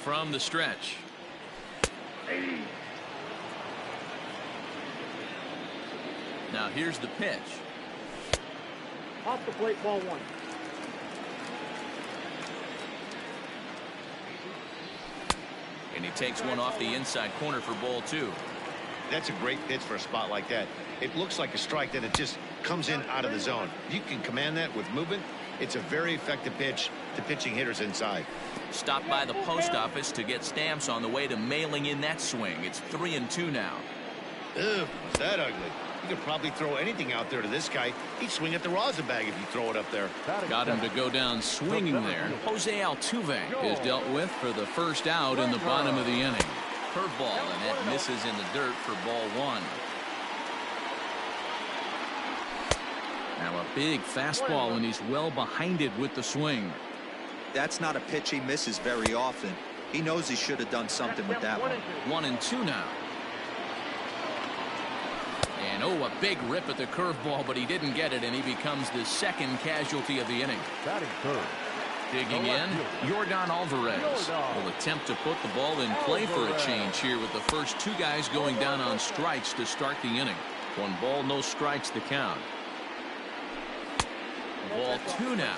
from the stretch. Now here's the pitch. Off the plate, ball one. And he takes one off the inside corner for ball two. That's a great pitch for a spot like that. It looks like a strike that it just comes in out of the zone. If you can command that with movement, it's a very effective pitch to pitching hitters inside. Stopped by the post office to get stamps on the way to mailing in that swing. It's 3-2 now. Ugh, was that ugly? You could probably throw anything out there to this guy. He'd swing at the rosin bag if you throw it up there. Got him to go down swinging there. Jose Altuve is dealt with for the first out in the bottom of the inning. Curveball, and that misses in the dirt for ball one. Now a big fastball, and he's well behind it with the swing. That's not a pitch he misses very often. He knows he should have done something with that one. 1-2 now. And oh, a big rip at the curveball, but he didn't get it, and he becomes the second casualty of the inning. Batting third. Digging in, Yordan Alvarez will attempt to put the ball in play for a change here with the first two guys going down on strikes to start the inning. 1 ball, no strikes to count. Ball two now.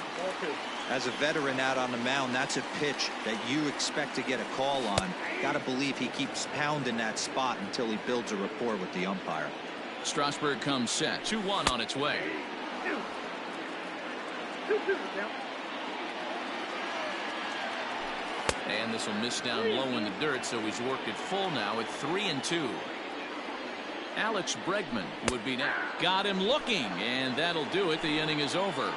As a veteran out on the mound, that's a pitch that you expect to get a call on. Got to believe he keeps pounding that spot until he builds a rapport with the umpire. Strasburg comes set. 2-1 on its way. And this will miss down low in the dirt, so he's worked it full now at 3-2. Alex Bregman would be next. Got him looking, and that'll do it. The inning is over.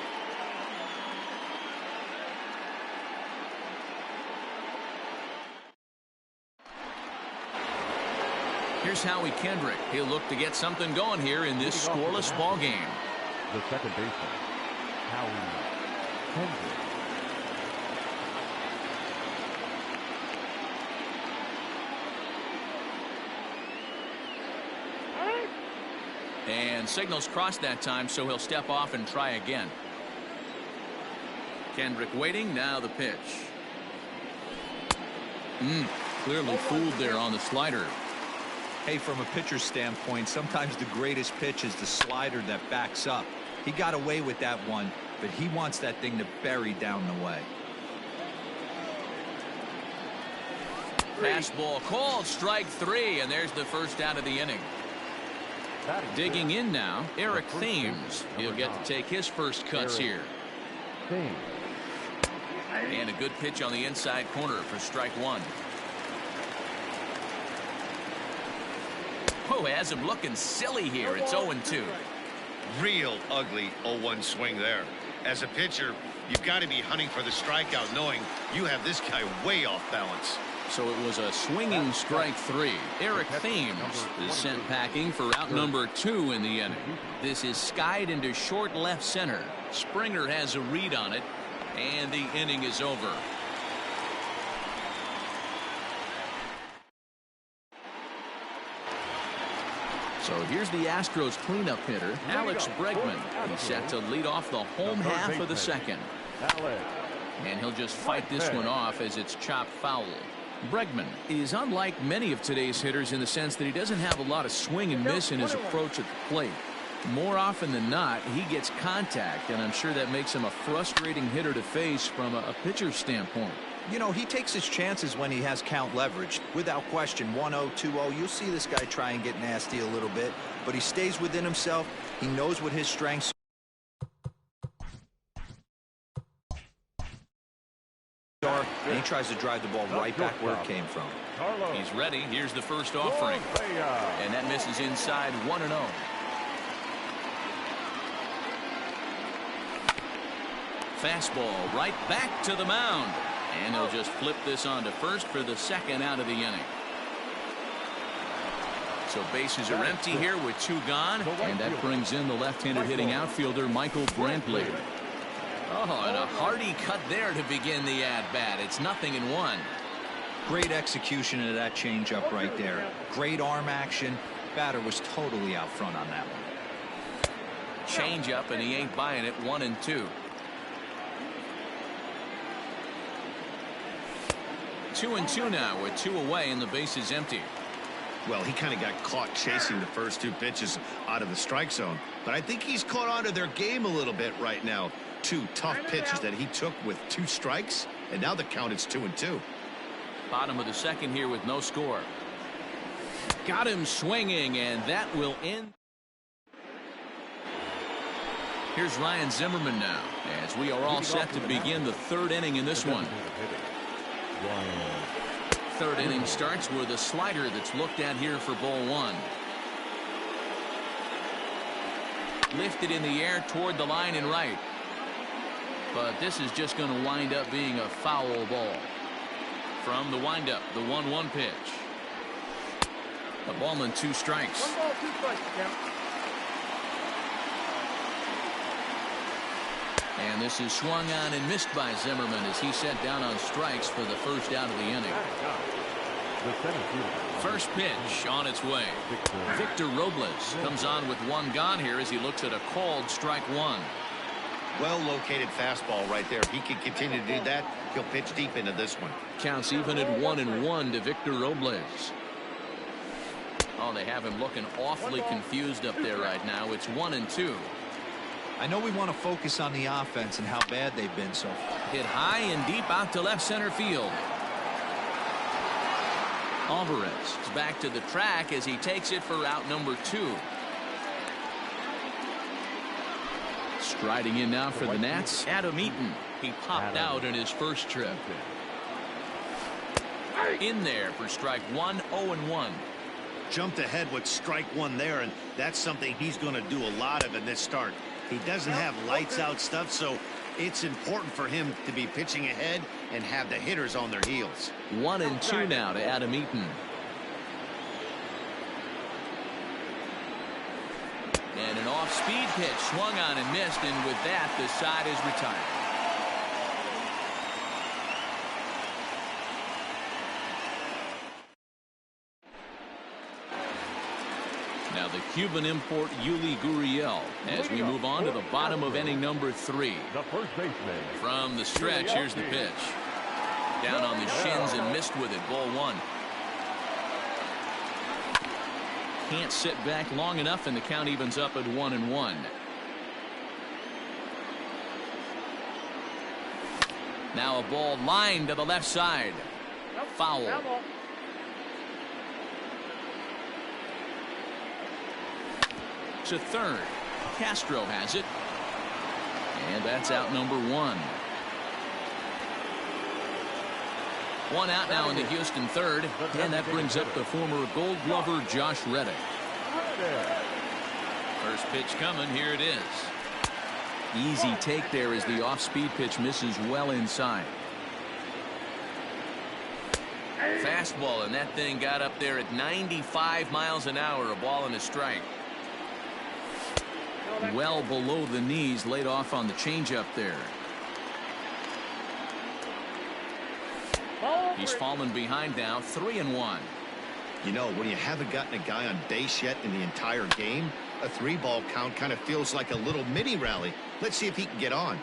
Here's Howie Kendrick. He'll look to get something going here in this scoreless ball game. The second baseman, Howie Kendrick. And signals crossed that time, so he'll step off and try again. Kendrick waiting. Now the pitch. Clearly fooled there on the slider. Hey, from a pitcher's standpoint, sometimes the greatest pitch is the slider that backs up. He got away with that one, but he wants that thing to bury down the way. Fastball called, strike 3, and there's the first out of the inning. Digging in now, Eric Thames. He'll get to take his first cuts here. And a good pitch on the inside corner for strike 1. Oh, has him looking silly here. It's 0-2. Real ugly 0-1 swing there. As a pitcher, you've got to be hunting for the strikeout, knowing you have this guy way off balance. So it was a swinging strike 3. Eric Thames is sent packing for out number 2 in the inning. This is skied into short left center. Springer has a read on it, and the inning is over. So here's the Astros cleanup hitter, Alex Bregman. He's set to lead off the home half of the second. And he'll just fight this one off as it's chopped foul. Bregman is unlike many of today's hitters in the sense that he doesn't have a lot of swing and miss in his approach at the plate. More often than not, he gets contact, and I'm sure that makes him a frustrating hitter to face from a pitcher's standpoint. You know, he takes his chances when he has count leverage. Without question, 1-0, 2-0, you'll see this guy try and get nasty a little bit, but he stays within himself. He knows what his strengths are, and he tries to drive the ball right back where it came from. He's ready. Here's the first offering. And that misses inside 1-0. Fastball right back to the mound. And they'll just flip this on to first for the second out of the inning. So bases are empty here with 2 gone. And that brings in the left-handed hitting outfielder Michael Brantley. Oh, and a hearty cut there to begin the at-bat. It's 0-1. Great execution of that changeup right there. Great arm action. Batter was totally out front on that one. Changeup, and he ain't buying it. 1-2. 2-2 now with 2 away and the base is empty. Well, he kind of got caught chasing the first 2 pitches out of the strike zone. But I think he's caught on to their game a little bit right now. 2 tough pitches that he took with 2 strikes, and now the count is 2-2. Bottom of the second here with no score. Got him swinging, and that will end. Here's Ryan Zimmerman now, as we are all set to begin the 3rd inning in this one. 3rd inning starts with a slider that's looked at here for ball 1. Lifted in the air toward the line and right. But this is just going to wind up being a foul ball. From the windup, the 1-1 pitch. A ball and 2 strikes. 1 ball, 2 strikes, count. And this is swung on and missed by Zimmerman as he set down on strikes for the first out of the inning. First pitch on its way. Victor Robles comes on with 1 gone here as he looks at a called strike 1. Well-located fastball right there. If he can continue to do that, he'll pitch deep into this one. Counts even at 1-1 to Victor Robles. Oh, they have him looking awfully confused up there right now. It's 1-2. I know we want to focus on the offense and how bad they've been so far. Hit high and deep out to left center field. Alvarez is back to the track as he takes it for out number 2. Striding in now for the Nats, Adam Eaton. He popped out in his first trip. In there for strike 1, 0-1. Jumped ahead with strike 1 there, and that's something he's going to do a lot of in this start. He doesn't have lights out stuff, so it's important for him to be pitching ahead and have the hitters on their heels. 1-2 now to Adam Eaton. And an off-speed pitch swung on and missed, and with that the side is retired. Now the Cuban import Yuli Gurriel as we move on to the bottom of inning number 3. The first baseman. From the stretch, here's the pitch. Down on the shins and missed with it. Ball 1. Can't sit back long enough, and the count evens up at 1-1. Now a ball lined to the left side. Foul. To third. Castro has it. And that's out number 1. 1 out now in the Houston third. And that brings up the former Gold Glover Josh Reddick. First pitch coming. Here it is. Easy take there as the off-speed pitch misses well inside. Fastball, and that thing got up there at 95 miles an hour. A ball and a strike. Well below the knees, laid off on the changeup there. He's fallen behind now, 3-1. You know, when you haven't gotten a guy on base yet in the entire game, a 3-ball count kind of feels like a little mini rally. Let's see if he can get on.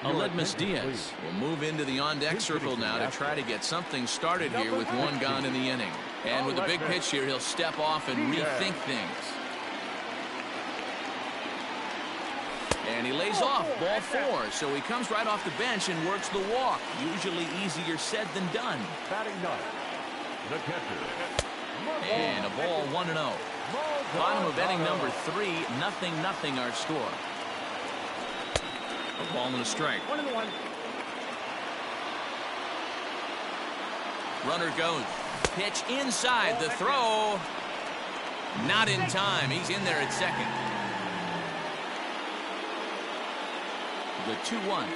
Aledmus Diaz will move into the on-deck circle now to try to get something started here with 1 gone in the inning. And with a big pitch here, he'll step off and rethink things. And he lays off, ball 4. So he comes right off the bench and works the walk. Usually easier said than done. Batting 9. The catcher. And a ball 1-0. Bottom of inning number 3, 0-0 our score. A ball and a strike. 1-1. Runner goes. Pitch inside. The throw. Not in time. He's in there at second. The 2-1.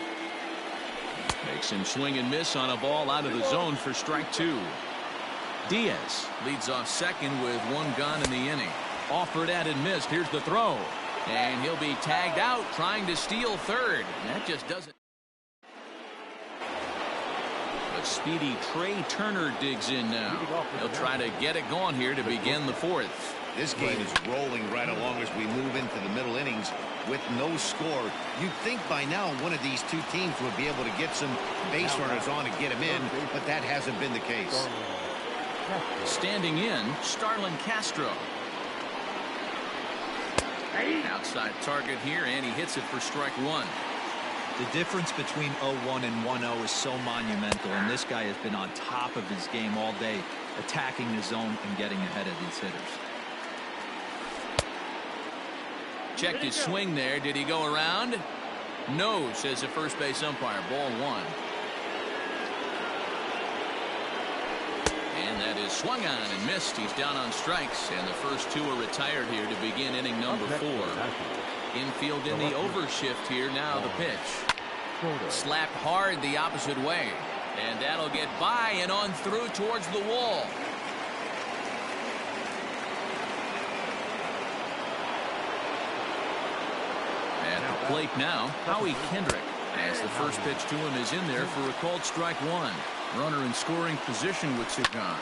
Makes him swing and miss on a ball out of the zone for strike 2. Diaz leads off second with 1 gone in the inning. Offered at and missed. Here's the throw. And he'll be tagged out trying to steal third. And that just doesn't. But speedy Trey Turner digs in now. He'll try to get it going here to begin the 4th. This game is rolling right along as we move into the middle innings. with no score. You'd think by now one of these two teams would be able to get some base runners on and get them in, but that hasn't been the case. Standing in, Starlin Castro. Outside target here, and he hits it for strike one. The difference between 0-1 and 1-0 is so monumental, and this guy has been on top of his game all day, attacking the zone and getting ahead of these hitters. Checked his swing there. Did he go around? No, says the first base umpire. Ball one. And that is swung on and missed. He's down on strikes, and the first two are retired here to begin inning number 4. Infield in the overshift here. Now the pitch. Slapped hard the opposite way, and that'll get by and on through towards the wall. At the plate now, Howie Kendrick, as the first pitch to him is in there for a called strike one. Runner in scoring position with Sugan.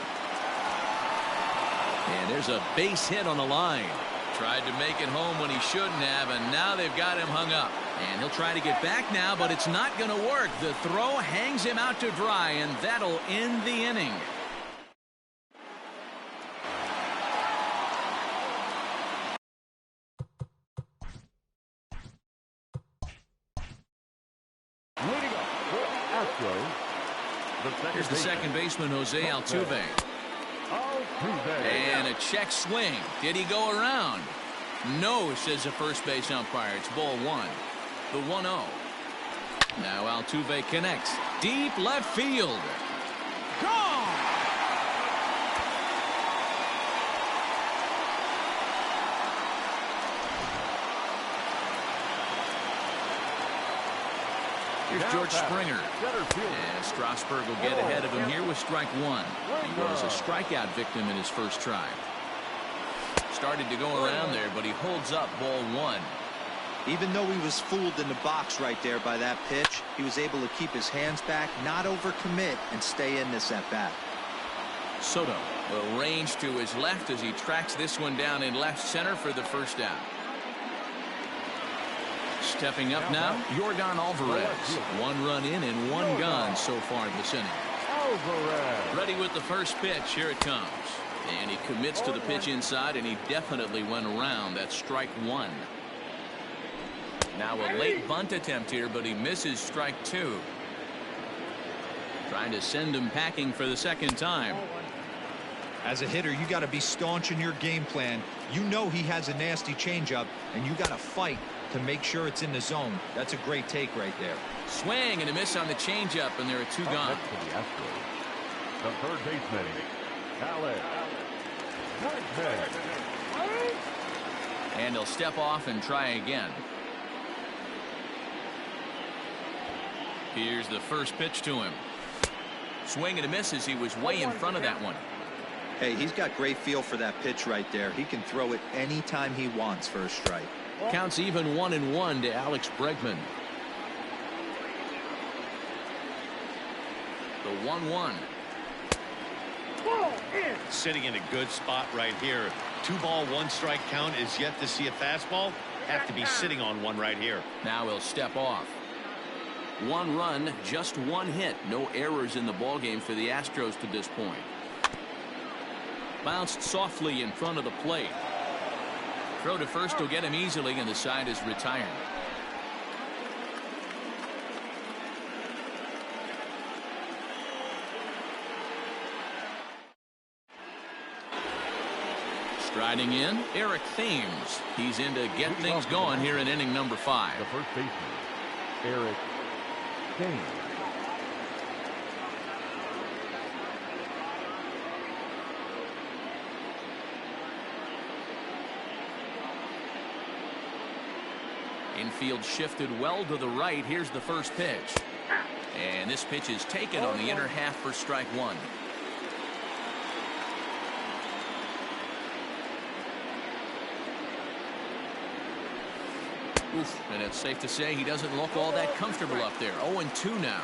And there's a base hit on the line. Tried to make it home when he shouldn't have, and now they've got him hung up. And he'll try to get back now, but it's not going to work. The throw hangs him out to dry, and that'll end the inning. Leading up for Astros, Here's the second baseman, Jose Altuve. And a check swing. Did he go around? No, says the first base umpire. It's ball one. The 1-0. Now Altuve connects. Deep left field. Gone! Here's George Springer. And Strasburg will get ahead of him here with strike one. He was a strikeout victim in his first try. Started to go around there, but he holds up ball one. Even though he was fooled in the box right there by that pitch, he was able to keep his hands back, not overcommit, and stay in this at bat. Soto will range to his left as he tracks this one down in left center for the first out. Stepping up now, Yordan Alvarez. 1 run in and 1 gone so far this inning. Ready with the first pitch. Here it comes. And he commits to the pitch inside, and he definitely went around. That's strike one. Now a late bunt attempt here, but he misses strike two. Trying to send him packing for the second time. As a hitter, you got to be staunch in your game plan. You know he has a nasty changeup, and you got to fight to make sure it's in the zone. That's a great take right there. Swing and a miss on the changeup, and there are 2 gone. The third baseman, Alex. And he'll step off and try again. Here's the first pitch to him. Swing and a miss as he was way in front of that one. Hey, he's got great feel for that pitch right there. He can throw it anytime he wants for a strike. Counts even 1-1 to Alex Bregman. The 1-1. Sitting in a good spot right here. 2-ball, 1-strike count is yet to see a fastball. Have to be sitting on one right here. Now he'll step off. 1 run, just 1 hit. No errors in the ballgame for the Astros to this point. Bounced softly in front of the plate. Throw to first will get him easily, and the side is retired. Striding in, Eric Thames. He's in to get things going here in inning number 5. The first baseman, Eric Thames. Infield shifted well to the right. Here's the first pitch. And this pitch is taken on the inner half for strike one. Oof, and it's safe to say he doesn't look all that comfortable up there. 0-2 now.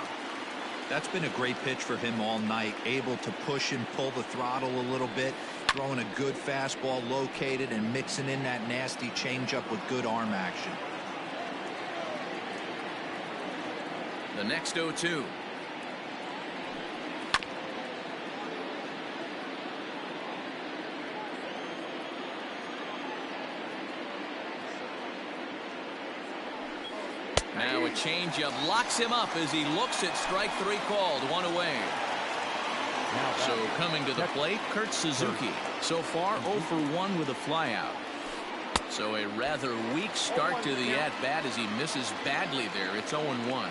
That's been a great pitch for him all night. Able to push and pull the throttle a little bit. Throwing a good fastball located and mixing in that nasty changeup with good arm action. The next 0-2. Now a changeup locks him up as he looks at strike 3 called. 1 away. So coming to the plate, Kurt Suzuki. So far 0 for 1 with a flyout. So a rather weak start to the at-bat as he misses badly there. It's 0-1.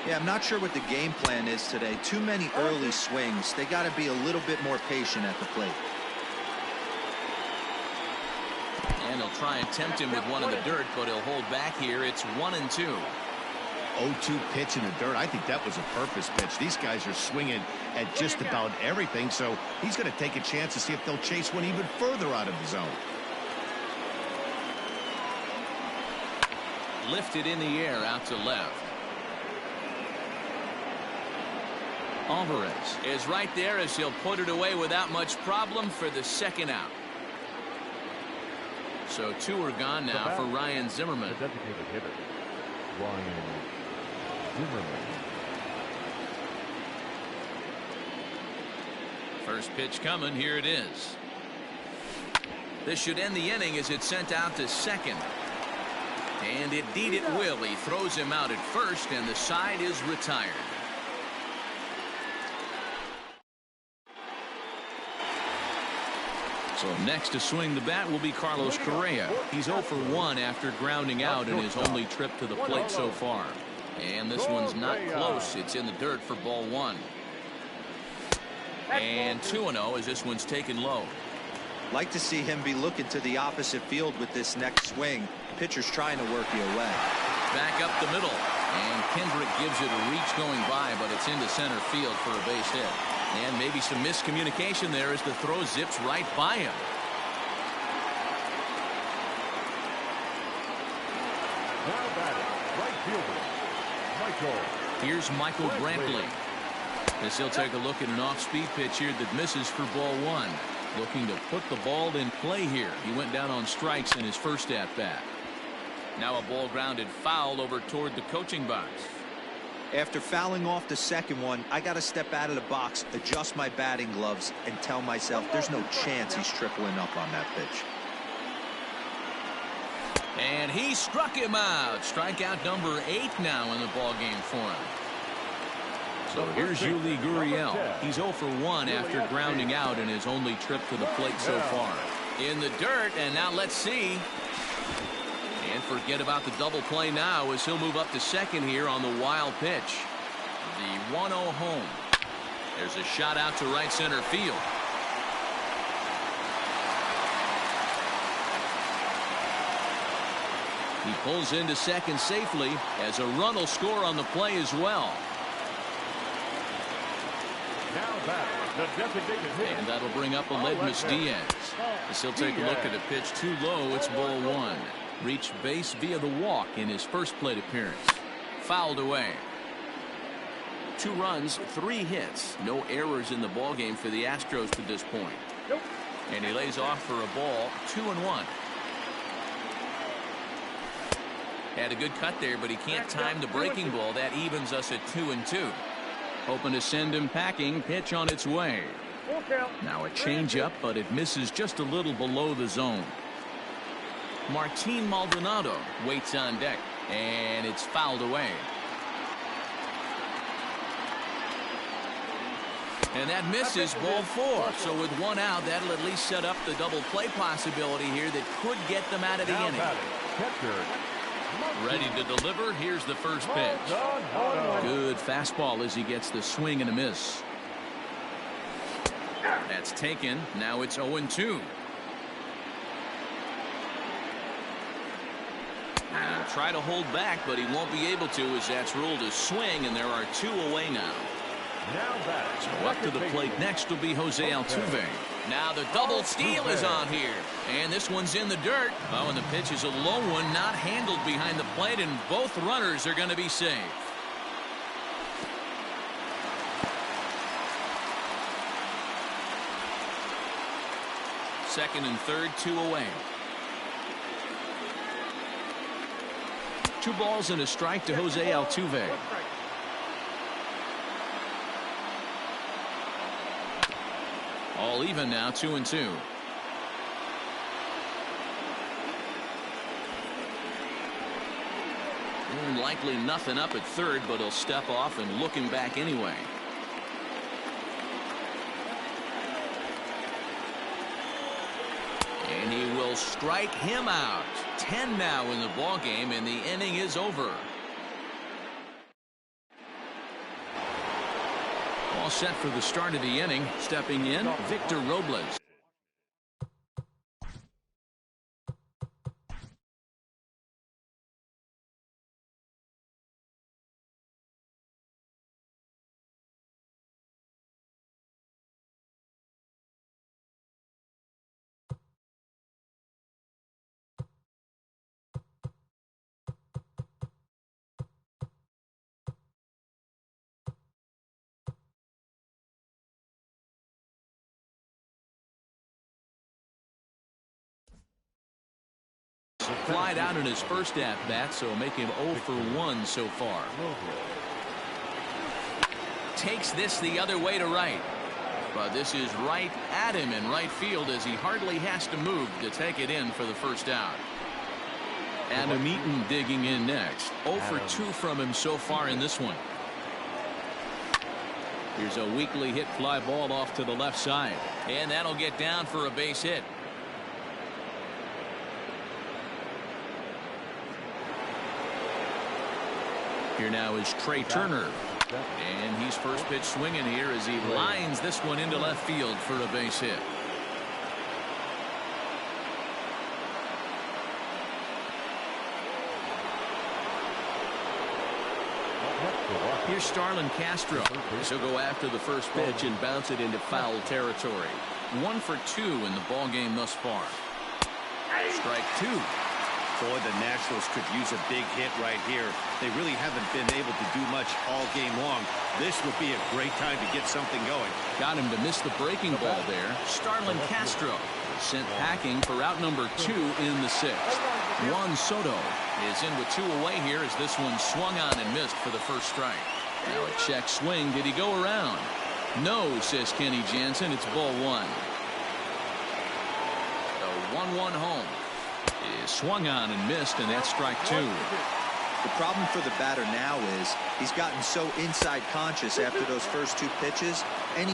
Yeah, I'm not sure what the game plan is today. Too many early swings. They got to be a little bit more patient at the plate. And he'll try and tempt him with one in the dirt, but he'll hold back here. It's 1-2. 0-2 pitch in the dirt. I think that was a purpose pitch. These guys are swinging at just about everything, so he's going to take a chance to see if they'll chase one even further out of the zone. Lifted in the air out to left. Alvarez is right there as he'll put it away without much problem for the second out. So 2 are gone now for Ryan Zimmerman. The designated hitter, Ryan Zimmerman. First pitch coming. Here it is. This should end the inning as it's sent out to second. And indeed it will. He throws him out at first, and the side is retired. So next to swing the bat will be Carlos Correa. He's 0 for 1 after grounding out in his only trip to the plate so far. And this one's not close. It's in the dirt for ball 1. And 2-0 as this one's taken low. Like to see him be looking to the opposite field with this next swing. Pitcher's trying to work you away. Back up the middle. And Kendrick gives it a reach going by, but it's into center field for a base hit. And maybe some miscommunication there as the throw zips right by him. Now batting, right fielder, Michael. Here's Michael Brantley. As he'll take a look at an off-speed pitch here that misses for ball 1. Looking to put the ball in play here. He went down on strikes in his first at-bat. Now a ball grounded foul over toward the coaching box. After fouling off the second one, I got to step out of the box, adjust my batting gloves, and tell myself there's no chance he's tripling up on that pitch. And he struck him out. Strikeout number 8 now in the ball game for him. So here's Yuli Gurriel. He's 0 for 1 after grounding out in his only trip to the plate so far. In the dirt, and now let's see. And forget about the double play now as he'll move up to second here on the wild pitch. The 1-0 home. There's a shot out to right center field. He pulls into second safely as a run will score on the play as well. Now back, the designated hitter. And that'll bring up Aledmus Diaz. As he'll take a look at a pitch too low, it's ball 1. Reached base via the walk in his first plate appearance. Fouled away. 2 runs, 3 hits. No errors in the ballgame for the Astros to this point. And he lays off for a ball, 2-1. Had a good cut there, but he can't time the breaking ball. That evens us at 2-2. Hoping to send him packing. Pitch on its way. Now a changeup, but it misses just a little below the zone. Martin Maldonado waits on deck, and it's fouled away. And that misses ball 4. So with 1 out, that'll at least set up the double play possibility here that could get them out of the inning. Ready to deliver. Here's the first pitch. Good fastball as he gets the swing and a miss. That's taken. Now it's 0-2. And try to hold back, but he won't be able to as that's ruled a swing, and there are 2 away now. So up to the plate next will be Jose Altuve. Now the double steal is on here. And this one's in the dirt. Oh, and the pitch is a low one, not handled behind the plate, and both runners are going to be safe. Second and third, 2 away. 2 balls and a strike to Jose Altuve. All even now, 2-2. And likely nothing up at third, but he'll step off and look him back anyway. And he will strike him out. 10 now in the ball game, and the inning is over. All set for the start of the inning. Stepping in, Victor Robles. Flied out in his first at-bat, so make him 0 for 1 so far. Takes this the other way to right. But this is right at him in right field as he hardly has to move to take it in for the first out. Adam Eaton digging in next. 0 for 2 from him so far in this one. Here's a weakly hit fly ball off to the left side. And that'll get down for a base hit. Here now is Trey Turner. And he's first pitch swinging here as he lines this one into left field for a base hit. Here's Starlin Castro. He'll go after the first pitch and bounce it into foul territory. 1 for 2 in the ball game thus far. Strike 2. Boy, the Nationals could use a big hit right here. They really haven't been able to do much all game long. This would be a great time to get something going. Got him to miss the breaking ball there. Starlin Castro sent packing for out number 2 in the 6th. Juan Soto is in with 2 away here as this one swung on and missed for the first strike. Now a check swing. Did he go around? No, says Kenny Jansen. It's ball 1. The 1-1 home. Is swung on and missed, and that's strike 2. The problem for the batter now is he's gotten so inside conscious after those first 2 pitches. And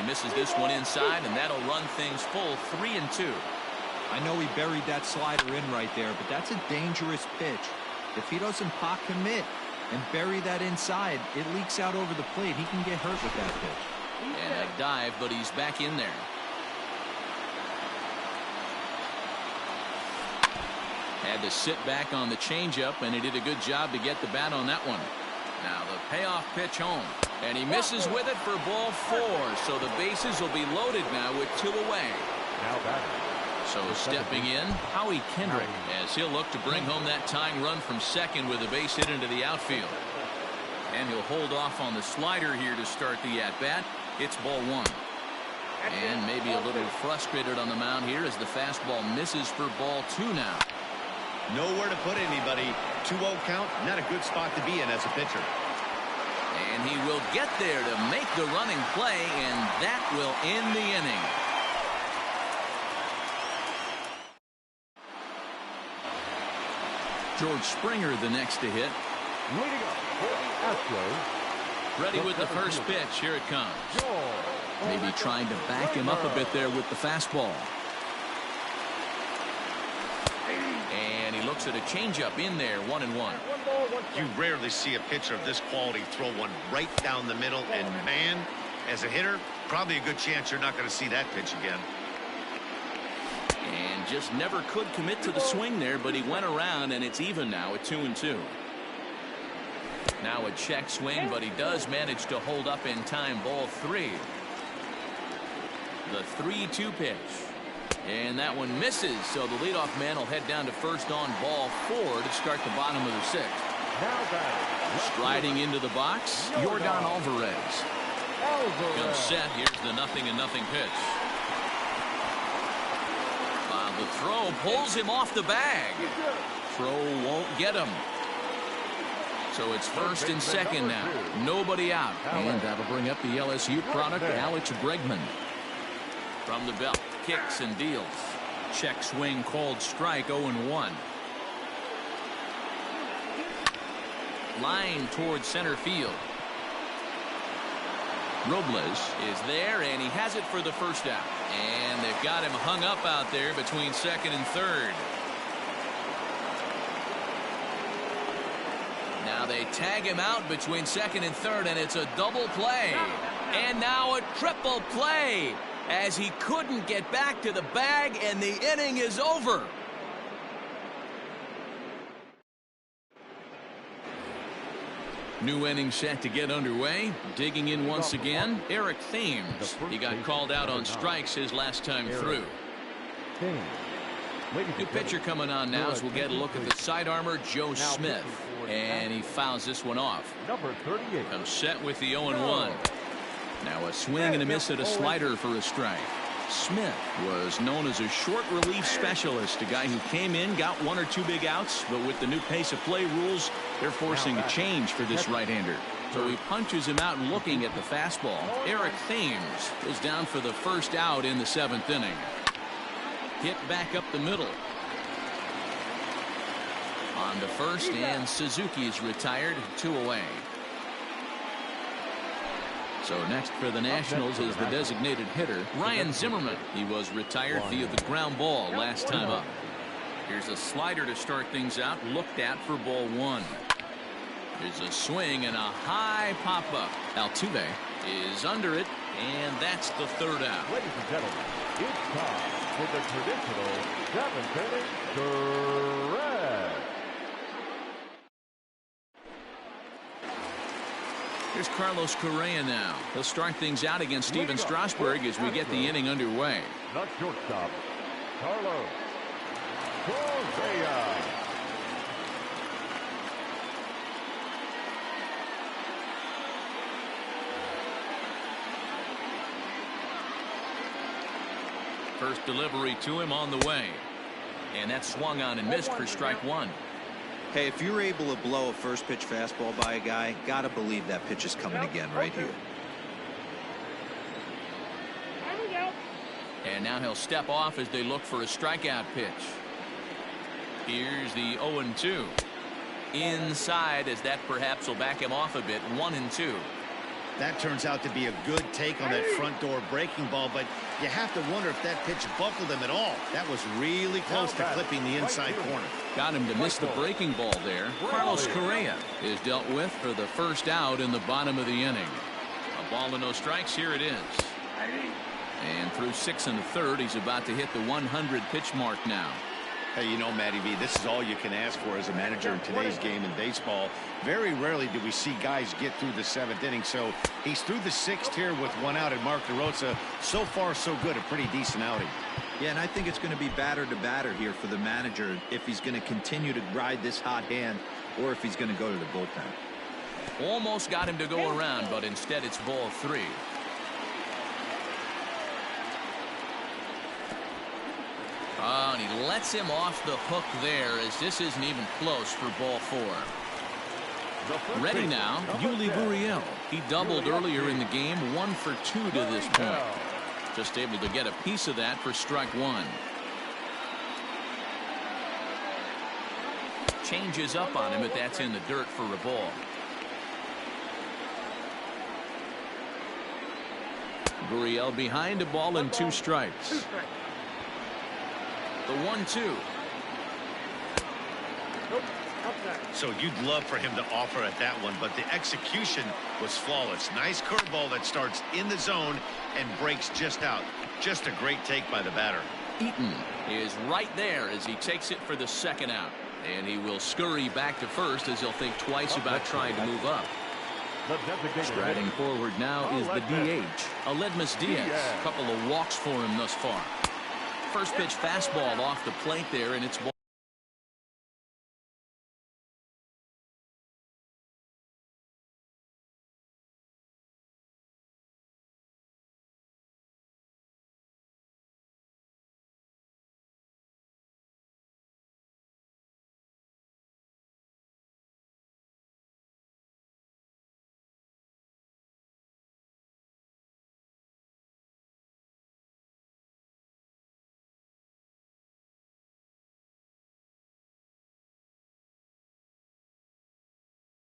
misses this one inside, and that'll run things full 3-2. I know he buried that slider in right there, but that's a dangerous pitch. If he doesn't pot commit and bury that inside, it leaks out over the plate. He can get hurt with that pitch. And a dive, but he's back in there. Had to sit back on the changeup, and he did a good job to get the bat on that one. Now the payoff pitch home. And he misses with it for ball 4. So the bases will be loaded now with 2 away. Now batting. So stepping in, Howie Kendrick, as he'll look to bring home that tying run from second with a base hit into the outfield. And he'll hold off on the slider here to start the at-bat. It's ball 1. And maybe a little frustrated on the mound here as the fastball misses for ball 2 now. Nowhere to put anybody. 2-0 count, not a good spot to be in as a pitcher. And he will get there to make the running play, and that will end the inning. George Springer the next to hit. Leading up for the Astros. Ready with the first pitch. Here it comes. Maybe trying to back him up a bit there with the fastball. And he looks at a changeup in there, 1-1. You rarely see a pitcher of this quality throw one right down the middle, and man, as a hitter, probably a good chance you're not going to see that pitch again. And just never could commit to the swing there, but he went around, and it's even now at 2-2. Now a check swing, but he does manage to hold up in time. Ball 3. The 3-2 pitch. And that one misses, so the leadoff man will head down to first on ball 4 to start the bottom of the 6th. Now batting. Striding into the box, Yordan Alvarez. Comes set. Here's the 0-0 pitch. The throw pulls him off the bag. Throw won't get him. So it's first and second now. Nobody out. And that'll bring up the LSU product, Alex Bregman. From the belt, kicks and deals. Check swing called strike, 0-1. Line towards center field. Robles is there, and he has it for the first out. And they've got him hung up out there between second and third. Now they tag him out between second and third, and it's a double play. And now a triple play as he couldn't get back to the bag, and the inning is over. New inning set to get underway. Digging in once again, Eric Thames. He got called out on strikes his last time through. New pitcher coming on now as we'll get a look at the side armor, Joe Smith. And he fouls this one off. Number 38. Comes set with the 0-1. Now a swing and a miss at a slider for a strike. Smith was known as a short relief specialist, a guy who came in, got 1 or 2 big outs, but with the new pace of play rules, they're forcing a change for this right-hander. So he punches him out looking at the fastball. Eric Thames is down for the first out in the 7th inning. Hit back up the middle. On to first, and Suzuki is retired, 2 away. So next for the Nationals is the designated hitter, Ryan Zimmerman. He was retired via the ground ball last time up. Here's a slider to start things out, looked at for ball 1. There's a swing and a high pop-up. Altuve is under it, and that's the 3rd out. Ladies and gentlemen, it's time for the traditional 7th inning stretch. Here's Carlos Correa now. He'll start things out against Steven Strasburg as we get the inning underway. Not shortstop, Carlos Correa. First delivery to him on the way. And that swung on and missed for strike 1. Hey, if you're able to blow a first pitch fastball by a guy, gotta believe that pitch is coming again right here. And now he'll step off as they look for a strikeout pitch. Here's the 0-2. Inside, as that perhaps will back him off a bit. 1-2. That turns out to be a good take on that front door breaking ball, but you have to wonder if that pitch buckled him at all. That was really close to clipping the inside corner. Got him to miss the breaking ball there. Carlos Correa is dealt with for the first out in the bottom of the inning. A ball and no strikes. Here it is. And through 6 1/3, he's about to hit the 100 pitch mark now. Hey, you know, Matty V, this is all you can ask for as a manager in today's game in baseball. Very rarely do we see guys get through the 7th inning. So he's through the 6th here with 1 out, and Mark DeRosa, so far so good, a pretty decent outing. Yeah, and I think it's going to be batter to batter here for the manager if he's going to continue to ride this hot hand or if he's going to go to the bullpen. Almost got him to go around, but instead it's ball 3. Oh, and he lets him off the hook there as this isn't even close for ball 4. Ready now, Yuli Gurriel. He doubled earlier in the game, 1 for 2 to this point. Just able to get a piece of that for strike 1. Changes up on him, but that's in the dirt for a ball. Gurriel behind a ball and 2 strikes. The 1-2. So you'd love for him to offer at that one, but the execution was flawless. Nice curveball that starts in the zone and breaks just out. Just a great take by the batter. Eaton is right there as he takes it for the 2nd out. And he will scurry back to first as he'll think twice about trying to move up. Striding forward now is the DH, Aledmus Diaz. A couple of walks for him thus far. First pitch fastball off the plate there, and it's ball.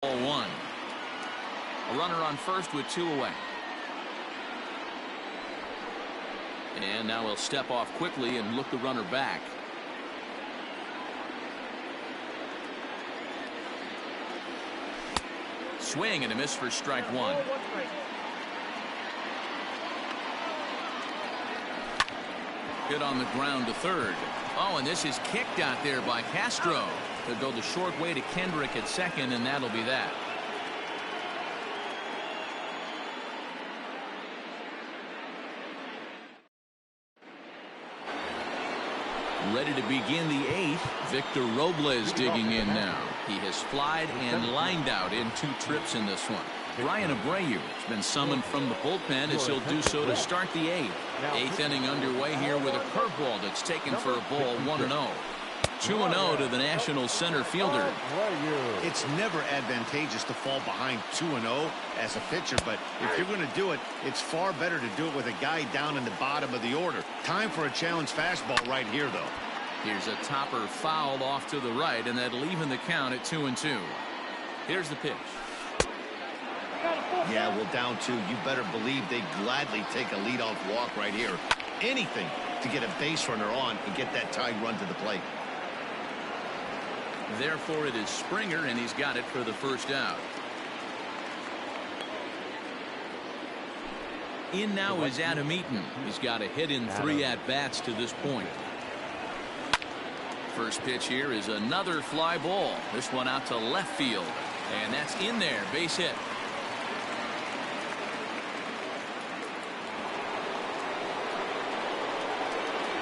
Ball one. A runner on first with 2 away. And now he'll step off quickly and look the runner back. Swing and a miss for strike one. Hit on the ground to third. Oh, and this is kicked out there by Castro. He'll go the short way to Kendrick at second, and that'll be that. Ready to begin the 8th. Victor Robles digging in now. He has flied and lined out in 2 trips in this one. Brian Abreu has been summoned from the bullpen as he'll do so to start the 8th. 8th inning underway here with a curveball that's taken for a ball. 1-0. 2-0 to the National center fielder. It's never advantageous to fall behind 2-0 as a pitcher, but if you're going to do it, it's far better to do it with a guy down in the bottom of the order. Time for a challenge fastball right here, though. Here's a topper fouled off to the right, and that'll even the count at 2-2. Here's the pitch. Yeah, well, down 2, you better believe they'd gladly take a leadoff walk right here. Anything to get a base runner on and get that tying run to the plate. Therefore, it is Springer, and he's got it for the first out. In now is Adam Eaton. He's got a hit in 3 at-bats to this point. First pitch here is another fly ball. This one out to left field. And that's in there. Base hit.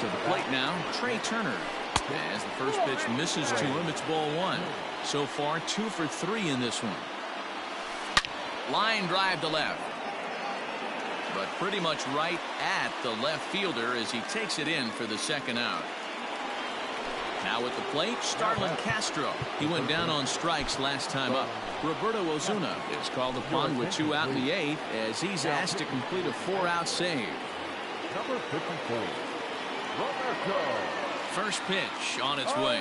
To the plate now, Trey Turner. As the first pitch misses to him, it's ball 1. So far, 2 for 3 in this one. Line drive to left. But pretty much right at the left fielder as he takes it in for the second out. Now at the plate, Starlin Castro. He went down on strikes last time up. Roberto Ozuna is called upon with 2 out in the 8th as he's asked to complete a 4-out save. Number 54, Roberto. First pitch on its way.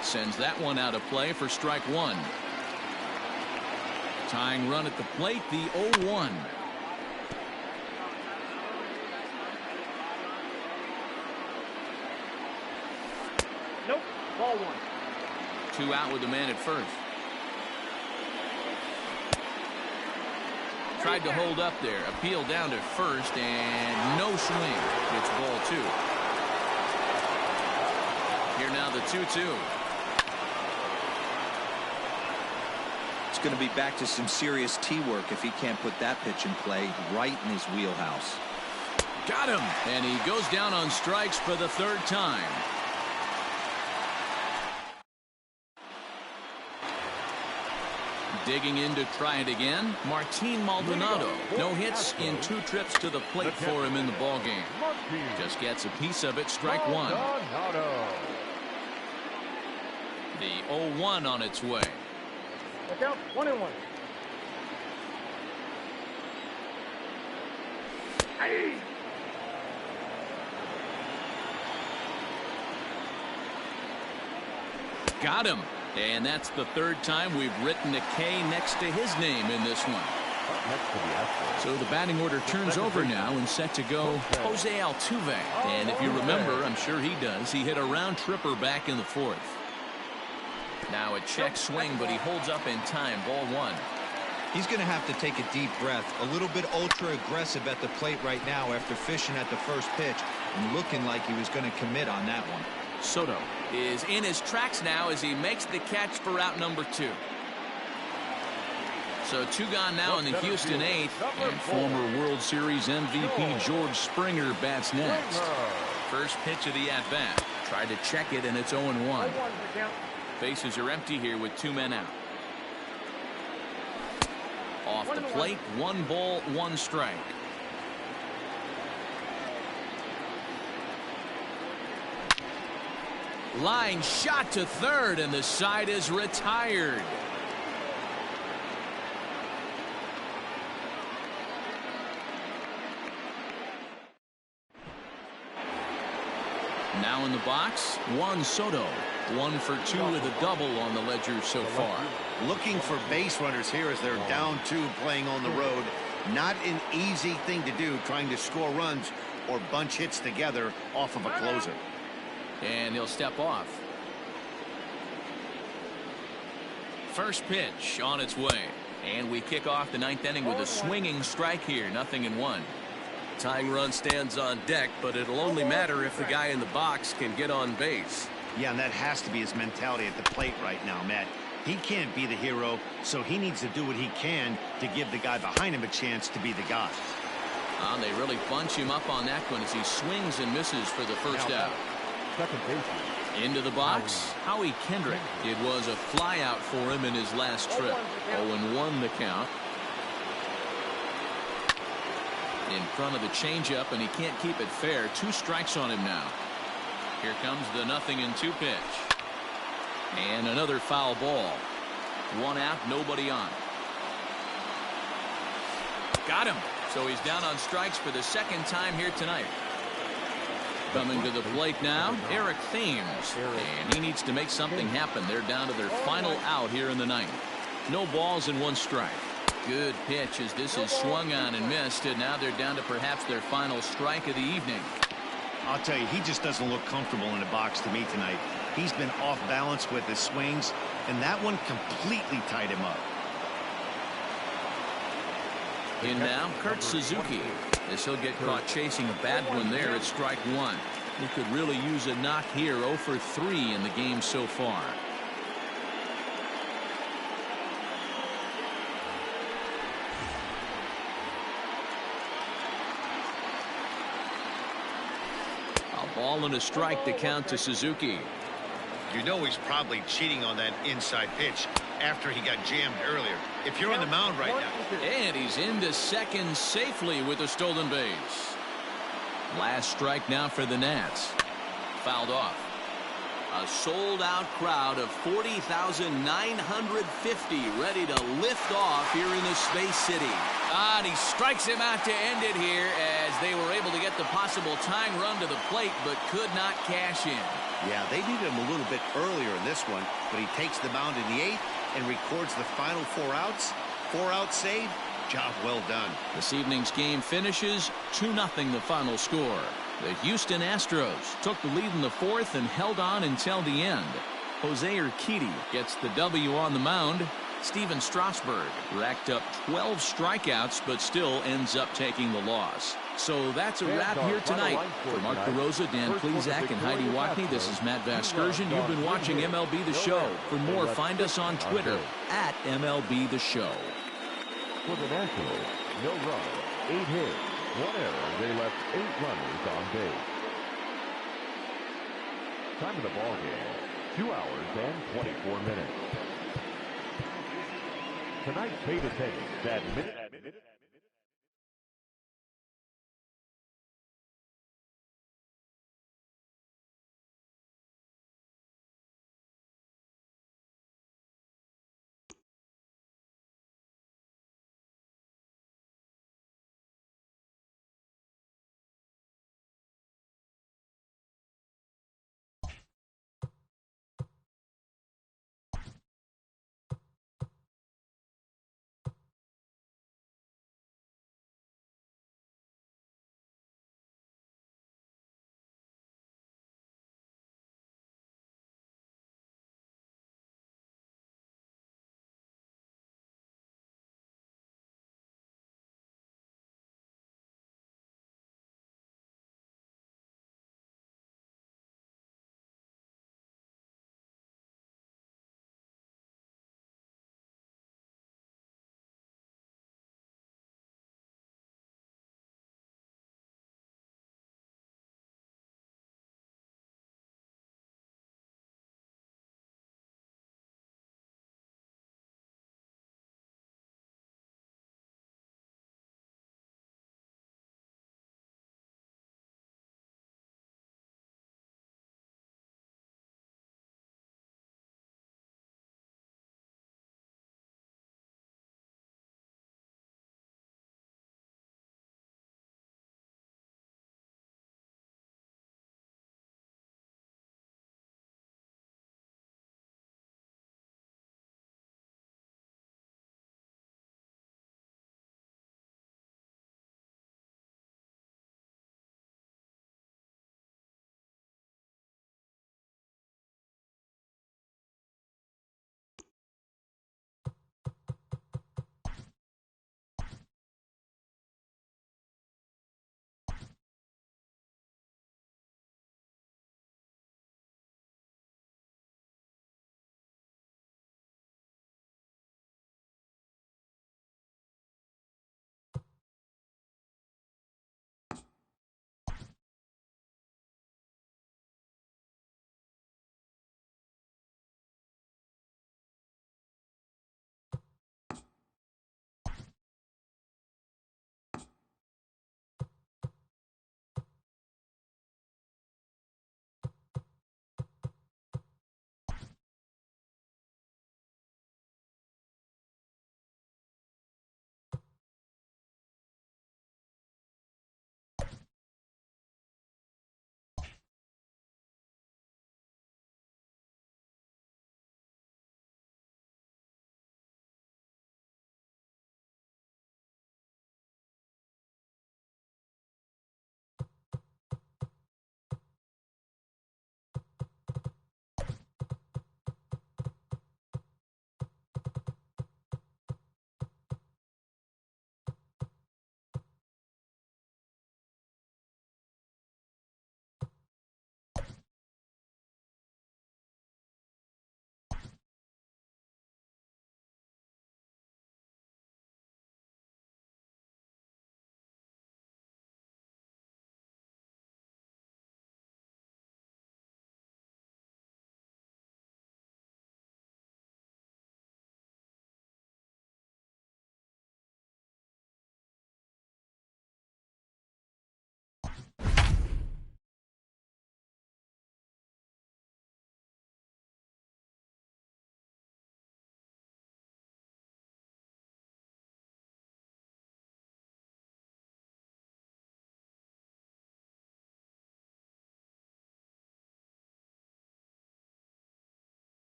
Sends that one out of play for strike 1. Tying run at the plate, the 0-1. Nope. Ball 1. 2 out with the man at first. Tried to hold up there. Appeal down to first and no swing. It's ball 2. Here now the 2-2. It's going to be back to some serious tee work if he can't put that pitch in play right in his wheelhouse. Got him. And he goes down on strikes for the 3rd time. Digging in to try it again, Martin Maldonado. No hits in 2 trips to the plate for him in the ballgame. Just gets a piece of it, strike 1. The 0-1 on its way. Look out, 1-1. Got him. And that's the 3rd time we've written a K next to his name in this one. So the batting order turns over now and set to go Jose Altuve. And if you remember, I'm sure he does, he hit a round tripper back in the 4th. Now a check swing, but he holds up in time. Ball 1. He's going to have to take a deep breath. A little bit ultra aggressive at the plate right now after fishing at the first pitch and looking like he was going to commit on that one. Soto is in his tracks now as he makes the catch for out number 2. So 2 gone now in the Houston 8th, and former World Series MVP George Springer bats next. First pitch of the at-bat. Tried to check it, and it's 0-1. Bases are empty here with 2 men out. Off the plate, 1 ball, 1 strike. Line shot to third, and the side is retired. Now in the box, Juan Soto. 1 for 2 with a double on the ledger so far. looking for base runners here as they're down 2 playing on the road. Not an easy thing to do, trying to score runs or bunch hits together off of a closer. And he'll step off. First pitch on its way. And we kick off the 9th inning with a swinging strike here. 0-1. Tying run stands on deck, but it'll only matter if the guy in the box can get on base. Yeah, and that has to be his mentality at the plate right now, Matt. He can't be the hero, so he needs to do what he can to give the guy behind him a chance to be the guy. They really bunch him up on that one as he swings and misses for the first out. Second baseman. Into the box, Howie Kendrick. It was a flyout for him in his last trip. 0-1 the count. In front of the changeup, and he can't keep it fair. 2 strikes on him now. Here comes the 0-2 pitch. And another foul ball. 1 out, nobody on. Got him. So he's down on strikes for the 2nd time here tonight. Coming to the plate now, Eric Thames. And he needs to make something happen. They're down to their final out here in the 9th. No balls and 1 strike. Good pitch as this is swung on and missed. And now they're down to perhaps their final strike of the evening. I'll tell you, he just doesn't look comfortable in the box to me tonight. He's been off balance with his swings, and that one completely tied him up. In now, Kurt Suzuki, as he'll get caught chasing a bad one there at strike 1. He could really use a knock here. 0 for 3 in the game so far. A ball and a strike to count to Suzuki. You know he's probably cheating on that inside pitch after he got jammed earlier. If you're on the mound right now. And he's into second safely with a stolen base. Last strike now for the Nats. Fouled off. A sold-out crowd of 40,950 ready to lift off here in the Space City. And he strikes him out to end it here as they were able to get the possible tying run to the plate but could not cash in. Yeah, they needed him a little bit earlier in this one, but he takes the mound in the 8th and records the final 4 outs. 4-out save. Job well done. This evening's game finishes 2-0 the final score. The Houston Astros took the lead in the 4th and held on until the end. Jose Urquidy gets the W on the mound. Steven Strasburg racked up 12 strikeouts but still ends up taking the loss. So that's a wrap here tonight. For Mark DeRosa, Dan Plezak, and Heidi Watney, this is Matt Vasgersian. You've been watching MLB The Show. For more, find us on Twitter at MLB The Show. For the Nationals, no run, 8 hits, 1 error. They left 8 runners on base. Time of the ball game, 2 hours and 24 minutes. Tonight's paid attendance at minute.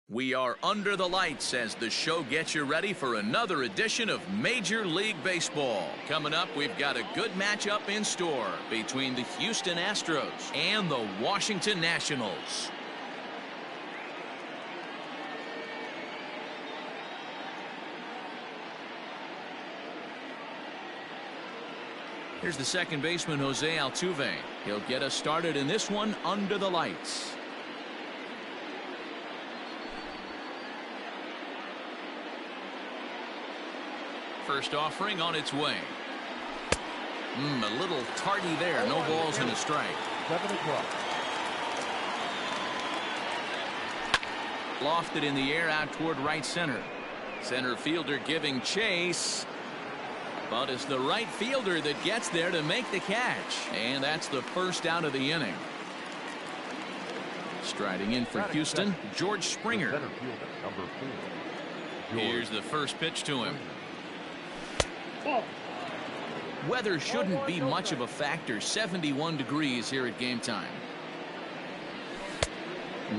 We are under the lights as the show gets you ready for another edition of Major League Baseball. Coming up, we've got a good matchup in store between the Houston Astros and the Washington Nationals. Here's the second baseman, Jose Altuve. He'll get us started in this one under the lights. First offering on its way. A little tardy there. No balls and a strike. 7 o'clock. Lofted in the air out toward right center. Center fielder giving chase. But it's the right fielder that gets there to make the catch. And that's the first out of the inning. Striding in for Houston, George Springer. Center fielder, number 4. Here's the first pitch to him. Weather shouldn't be much of a factor. 71 degrees here at game time.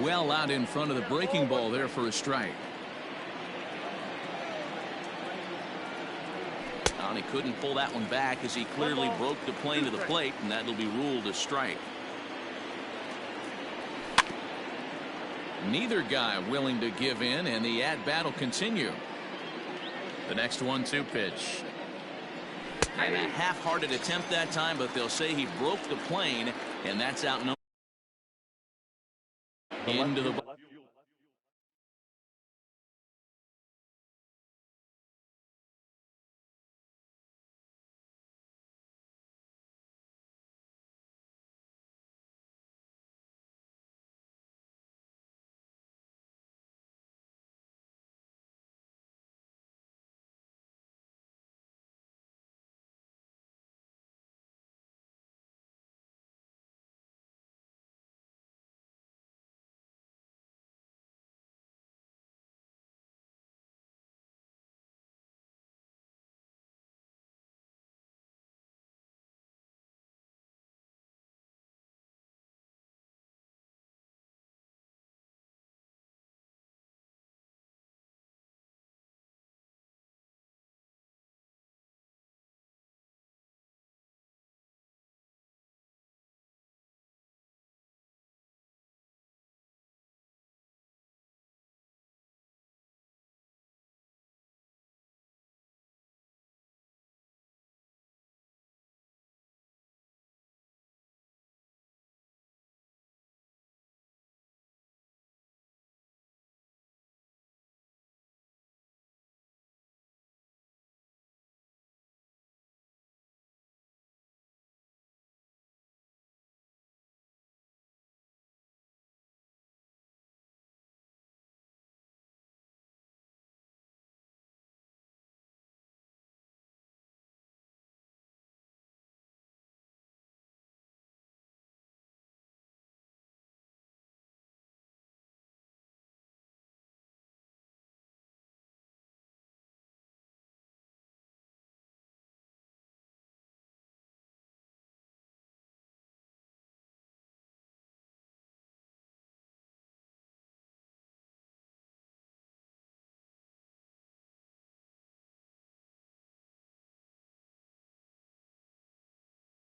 Well out in front of the breaking ball there for a strike. And he couldn't pull that one back as he clearly broke the plane to the plate, and that'll be ruled a strike. Neither guy willing to give in, and the at-bat will continue. The next 1-2 pitch. And a half-hearted attempt that time, but they'll say he broke the plane, and that's out into the.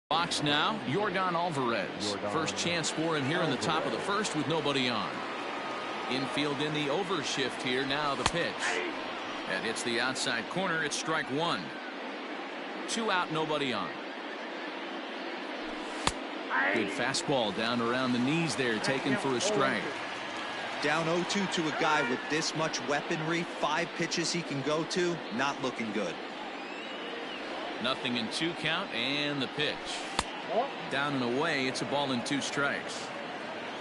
Box now, Yordan Alvarez. First chance for him here in the top of the first with nobody on. Infield in the overshift here. Now the pitch. That hits the outside corner. It's strike one. 2 out, nobody on. Good fastball down around the knees there, taken for a strike. Down 0-2 to a guy with this much weaponry, 5 pitches he can go to, not looking good. Nothing in 2 count, and the pitch. Down and away. It's a ball and 2 strikes.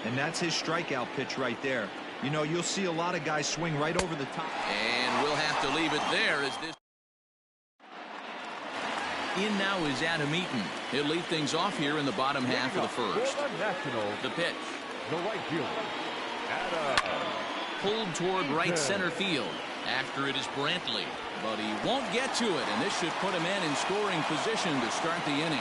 And that's his strikeout pitch right there. You know, you'll see a lot of guys swing right over the top. And we'll have to leave it there as this. In now is Adam Eaton. He'll lead things off here in the bottom half of the first. The pitch. The right fielder, Adam. Pulled toward right center field. After it is Brantley. But he won't get to it, and this should put him in scoring position to start the inning.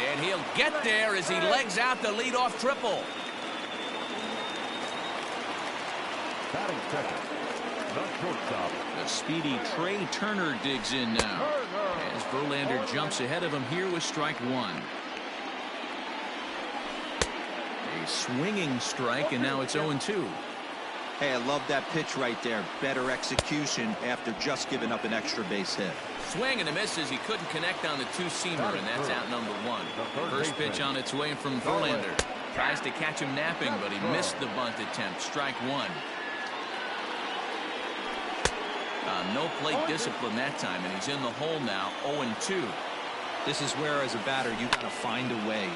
And he'll get there as he legs out the leadoff triple. Batting second, the shortstop. The speedy Trey Turner digs in now as Verlander jumps ahead of him here with strike one. A swinging strike, and now it's 0-2. Hey, I love that pitch right there. Better execution after just giving up an extra base hit. Swing and a miss as he couldn't connect on the two-seamer, and that's out number one. First pitch on its way from Verlander. Tries to catch him napping, but he missed the bunt attempt. Strike one. No plate discipline that time, and he's in the hole now, 0-2. This is where, as a batter, you got to find a way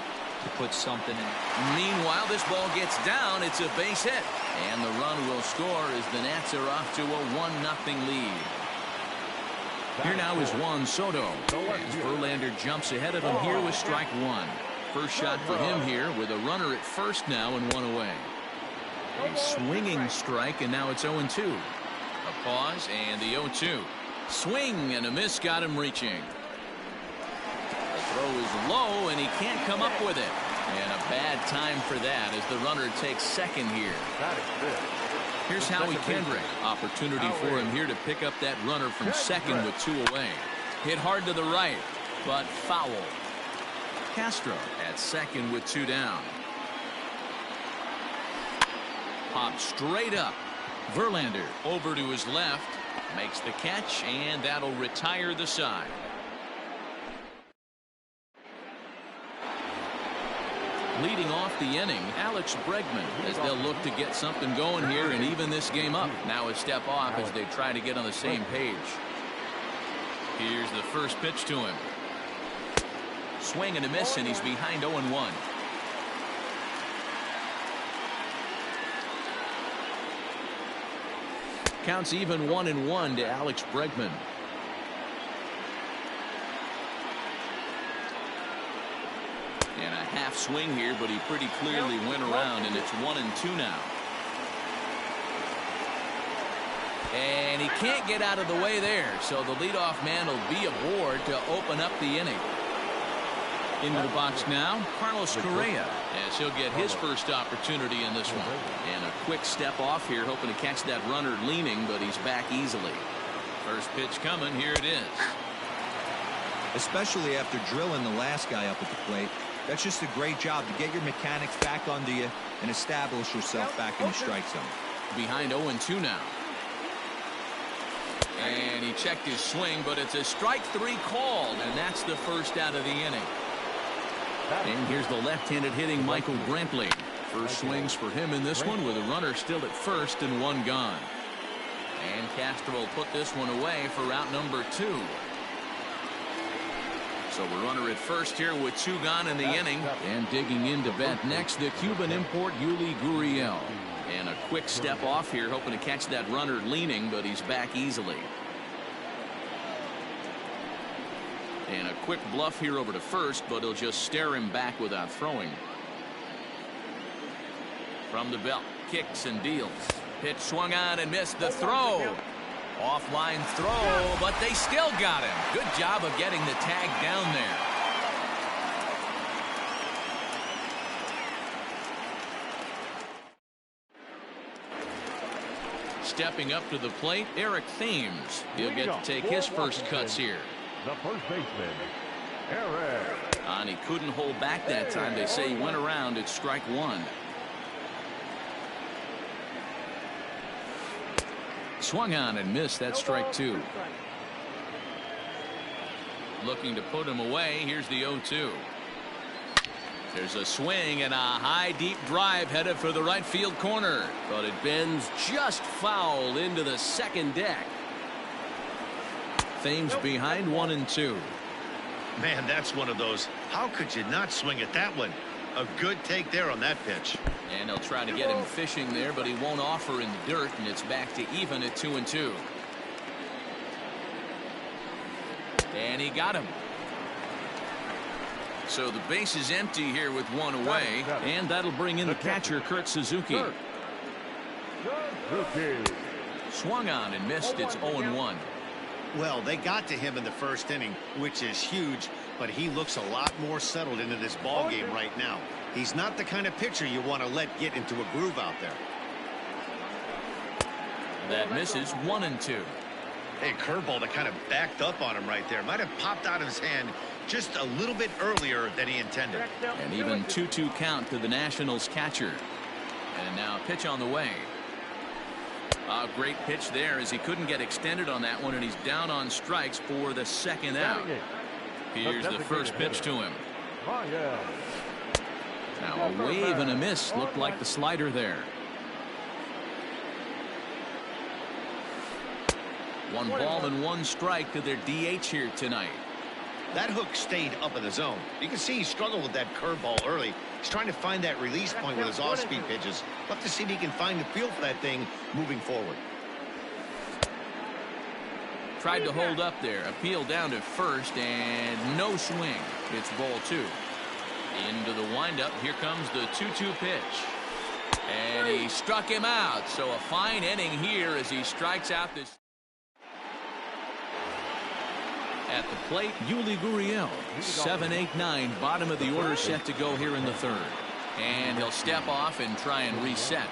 to put something in. Meanwhile, this ball gets down. It's a base hit, and the run will score as the Nats are off to a 1-0 lead. Here now is Juan Soto as Verlander jumps ahead of him here with strike one. First shot for him here with a runner at first now and one away. A swinging strike, and now it's 0-2. A pause and the 0-2. Swing and a miss got him reaching. The throw is low and he can't come up with it. And a bad time for that as the runner takes second here. Here's Howie Kendrick. Opportunity for him here to pick up that runner from second with two away. Hit hard to the right, but foul. Castro at second with two down. Pop straight up. Verlander over to his left, makes the catch, and that'll retire the side. Leading off the inning, Alex Bregman, as they'll look to get something going here and even this game up. Now a step off as they try to get on the same page. Here's the first pitch to him. Swing and a miss, and he's behind 0-1. Counts even 1-1 to Alex Bregman. And a half swing here, but he pretty clearly went around, and it's 1-2 now. And he can't get out of the way there, so the leadoff man will be aboard to open up the inning. Into the box now, Carlos Correa, as he'll get his first opportunity in this one. And a quick step off here, hoping to catch that runner leaning, but he's back easily. First pitch coming, here it is. Especially after drilling the last guy up at the plate. That's just a great job to get your mechanics back onto you and establish yourself back in the strike zone. Behind 0-2 now. And he checked his swing, but it's a strike three called, and that's the first out of the inning. And here's the left-handed hitting Michael Brantley. First swings for him in this one with a runner still at first and one gone. And Castro will put this one away for out number two. So a runner at first here with two gone in the inning. And digging in to bat next, the Cuban import Yuli Gurriel. And a quick step off here, hoping to catch that runner leaning, but he's back easily. And a quick bluff here over to first, but he'll just stare him back without throwing. From the belt, kicks and deals. Pitch swung on and missed the throw. Offline throw, but they still got him. Good job of getting the tag down there. Stepping up to the plate, Eric Thames. He'll get to take his first cuts here. The first baseman, Eric. And he couldn't hold back that time. They say he went around at strike one. Swung on and missed. That's strike two. Looking to put him away. Here's the 0-2. There's a swing and a high deep drive headed for the right field corner, but it bends just foul into the second deck. Thames behind 1-2. Man, that's one of those. How could you not swing at that one? A good take there on that pitch. And they'll try to get him fishing there, but he won't offer in the dirt, and it's back to even at 2-2. And he got him. So the base is empty here with one away, and that'll bring in the catcher, Kurt Suzuki. Swung on and missed. It's 0-1. Well, they got to him in the first inning, which is huge, but he looks a lot more settled into this ball game right now. He's not the kind of pitcher you want to let get into a groove out there. That misses 1-2. Hey, curveball that kind of backed up on him right there. Might have popped out of his hand just a little bit earlier than he intended. An even 2-2 count to the Nationals catcher. And now a pitch on the way. A great pitch there as he couldn't get extended on that one, and he's down on strikes for the second out. Here's the first pitch to him. Now a wave and a miss. Looked like the slider there. 1 ball and 1 strike to their DH here tonight. That hook stayed up in the zone. You can see he struggled with that curveball early. He's trying to find that release point with his off-speed pitches. Love to see if he can find the feel for that thing moving forward. Tried to hold up there. Appeal down to first, and no swing. It's ball 2. Into the windup. Here comes the 2-2 pitch. And he struck him out. So a fine inning here as he strikes out this. At the plate, Yuli Gurriel. 7-8-9, bottom of the order set to go here in the third. And he'll step off and try and reset.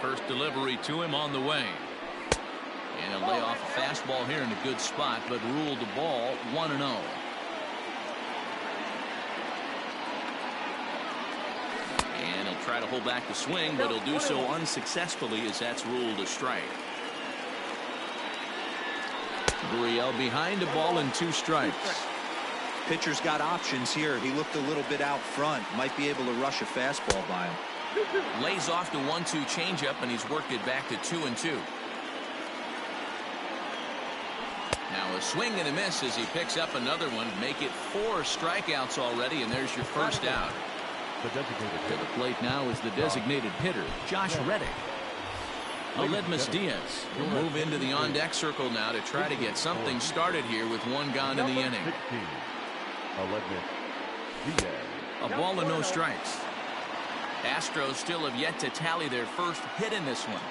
First delivery to him on the way. And he'll lay off a fastball here in a good spot, but ruled the ball 1-0. And he'll try to hold back the swing, but he'll do so unsuccessfully as that's ruled a strike. Gurriel behind the ball and 2 strikes. Pitcher's got options here. He looked a little bit out front. Might be able to rush a fastball by him. Lays off the 1-2 changeup, and he's worked it back to 2-2. Now a swing and a miss as he picks up another one. Make it 4 strikeouts already, and there's your first out. To the plate now is the designated hitter, Josh Reddick. Aledmus Diaz will move into the on-deck circle now to try to get something started here with 1 gone in the inning. A ball and no strikes. Astros still have yet to tally their first hit in this one.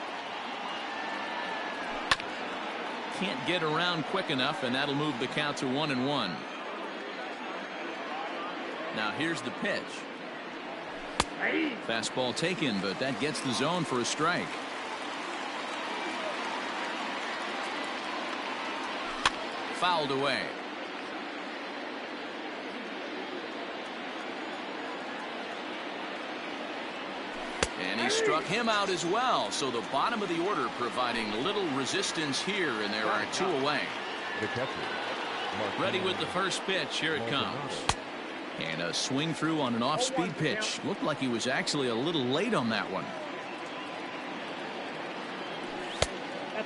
Can't get around quick enough, and that'll move the count to 1-1. Now here's the pitch. Fastball taken, but that gets the zone for a strike. Fouled away. And he struck him out as well. So the bottom of the order providing little resistance here, and there are 2 away. Ready with the first pitch. Here it comes. And a swing through on an off-speed pitch. Looked like he was actually a little late on that one.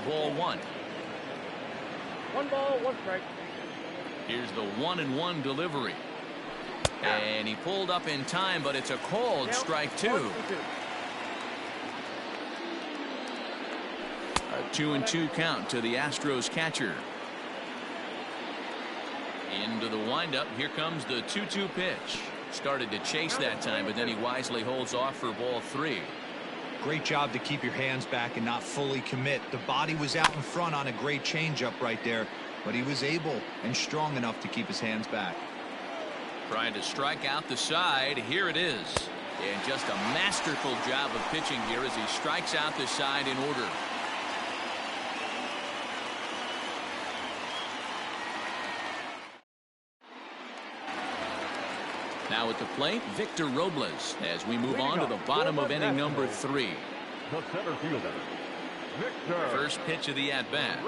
Ball 1. 1 ball, 1 strike. Here's the 1-1 delivery. And he pulled up in time, but it's a called strike 2. A 2-2 count to the Astros catcher. Into the windup. Here comes the 2-2 pitch. Started to chase that time, but then he wisely holds off for ball 3. Great job to keep your hands back and not fully commit. The body was out in front on a great changeup right there, but he was able and strong enough to keep his hands back. Trying to strike out the side. Here it is. And just a masterful job of pitching here as he strikes out the side in order. Now at the plate, Victor Robles as we move on to the bottom of inning number 3. The center fielder, Victor. First pitch of the at-bat.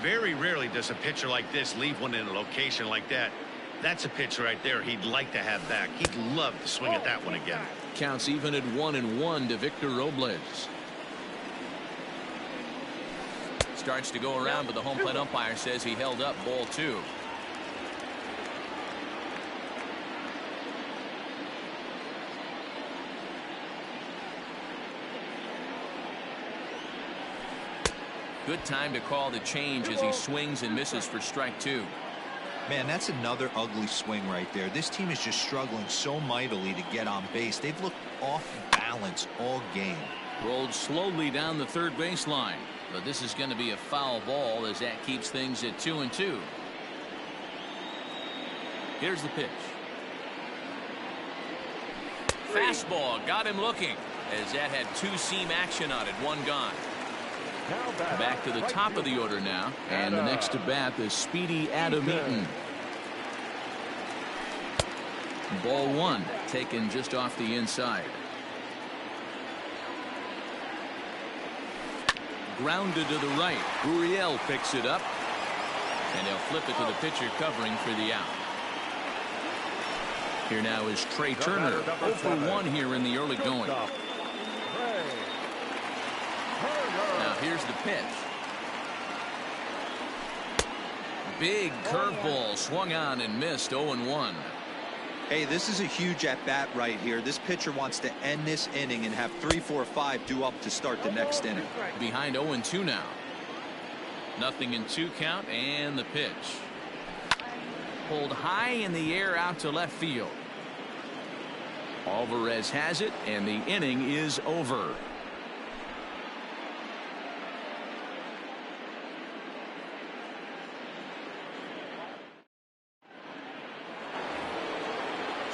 Very rarely does a pitcher like this leave one in a location like that. That's a pitch right there he'd like to have back. He'd love to swing at that one again. Counts even at 1-1 to Victor Robles. Starts to go around, but the home plate umpire says he held up ball 2. Good time to call the change as he swings and misses for strike 2. Man, that's another ugly swing right there. This team is just struggling so mightily to get on base. They've looked off balance all game. Rolled slowly down the third baseline, but this is going to be a foul ball as that keeps things at 2-2. Here's the pitch. fastball got him looking, as that had two-seam action on it. One gone. Back to the top of the order now, and the next to bat is speedy Adam Eaton. Ball one, taken just off the inside. Grounded to the right. Gurriel picks it up, and he'll flip it to the pitcher covering for the out. Here now is Trey Turner, 0 for 1 here in the early going. Now here's the pitch. Big curveball swung on and missed. 0-1. Hey, this is a huge at-bat right here. This pitcher wants to end this inning and have 3, 4, 5 due up to start the next inning. Behind 0-2 now. 0-2 count, and the pitch. Pulled high in the air out to left field. Alvarez has it, and the inning is over.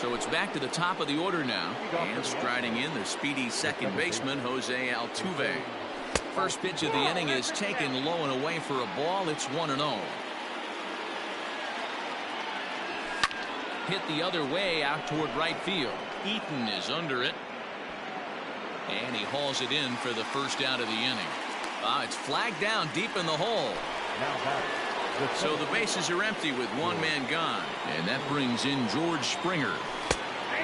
So it's back to the top of the order now, and striding in the speedy second baseman Jose Altuve. First pitch of the inning is taken low and away for a ball. It's 1-0. Hit the other way out toward right field. Eaton is under it, and he hauls it in for the first out of the inning. It's flagged down deep in the hole. So the bases are empty with one man gone, and that brings in George Springer.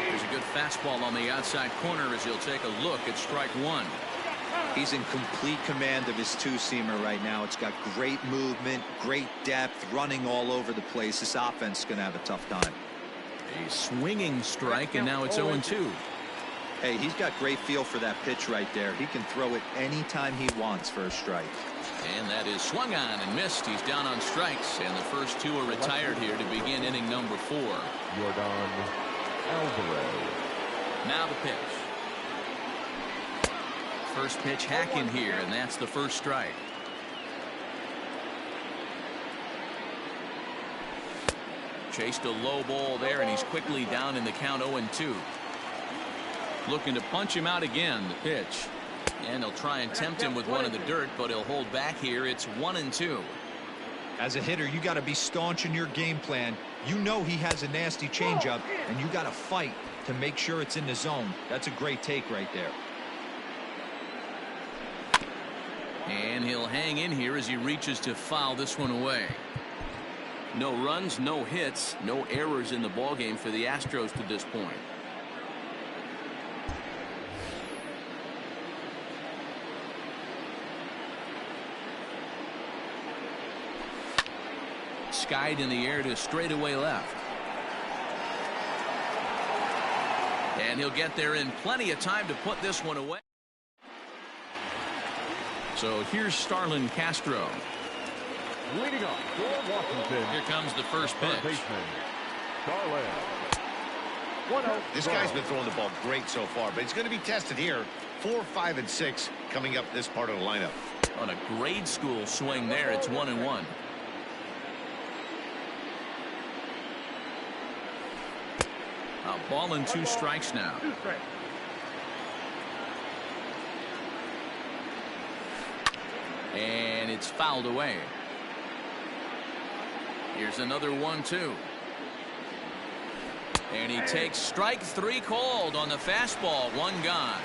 There's a good fastball on the outside corner as he'll take a look at strike one. He's in complete command of his two-seamer right now. It's got great movement, great depth, running all over the place. This offense is going to have a tough time. A swinging strike, and now it's 0-2. Hey, he's got great feel for that pitch right there. He can throw it anytime he wants for a strike. And that is swung on and missed. He's down on strikes, and the first two are retired here to begin inning number 4. Yordan Alvarez. Now the pitch. First pitch hacking here, and that's the first strike. Chased a low ball there, and he's quickly down in the count. 0-2. Looking to punch him out again. The pitch. And he'll try and tempt him with one in the dirt, but he'll hold back here. It's 1-2. As a hitter, you got to be staunch in your game plan. You know he has a nasty changeup, and you got to fight to make sure it's in the zone. That's a great take right there. And he'll hang in here as he reaches to foul this one away. No runs, no hits, no errors in the ballgame for the Astros to this point. Skied in the air to straightaway left. And he'll get there in plenty of time to put this one away. So here's Starlin Castro. Leading off for Washington. Here comes the first pitch. Starlin. This guy's been throwing the ball great so far, but he's going to be tested here. 4, 5, and 6 coming up this part of the lineup. On a grade school swing there, it's 1-1. A ball and 2 strikes now. And it's fouled away. Here's another 1-2. And he takes strike 3 called on the fastball. 1 gone.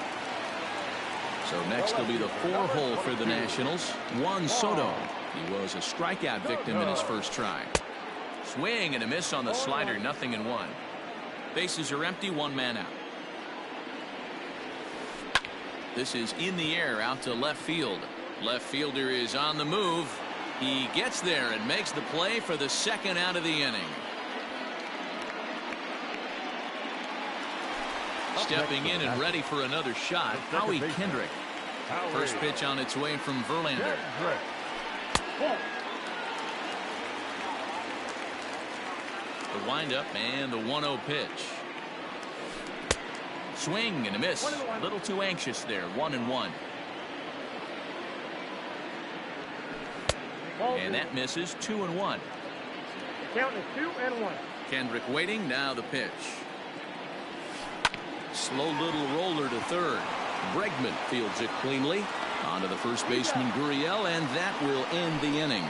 So next will be the 4-hole for the Nationals. Juan Soto. He was a strikeout victim in his first try. Swing and a miss on the slider. 0-1. Bases are empty. 1 man out. This is in the air out to left field. Left fielder is on the move. He gets there and makes the play for the second out of the inning. Stepping in and ready for another shot, Howie Kendrick. First pitch on its way from Verlander. The windup and the 1-0 pitch. Swing and a miss. A little too anxious there. 1-1. And that misses. 2-1. Count is 2-1. Kendrick waiting. Now the pitch. slow little roller to third. Bregman fields it cleanly. On to the first baseman, Gurriel, and that will end the inning.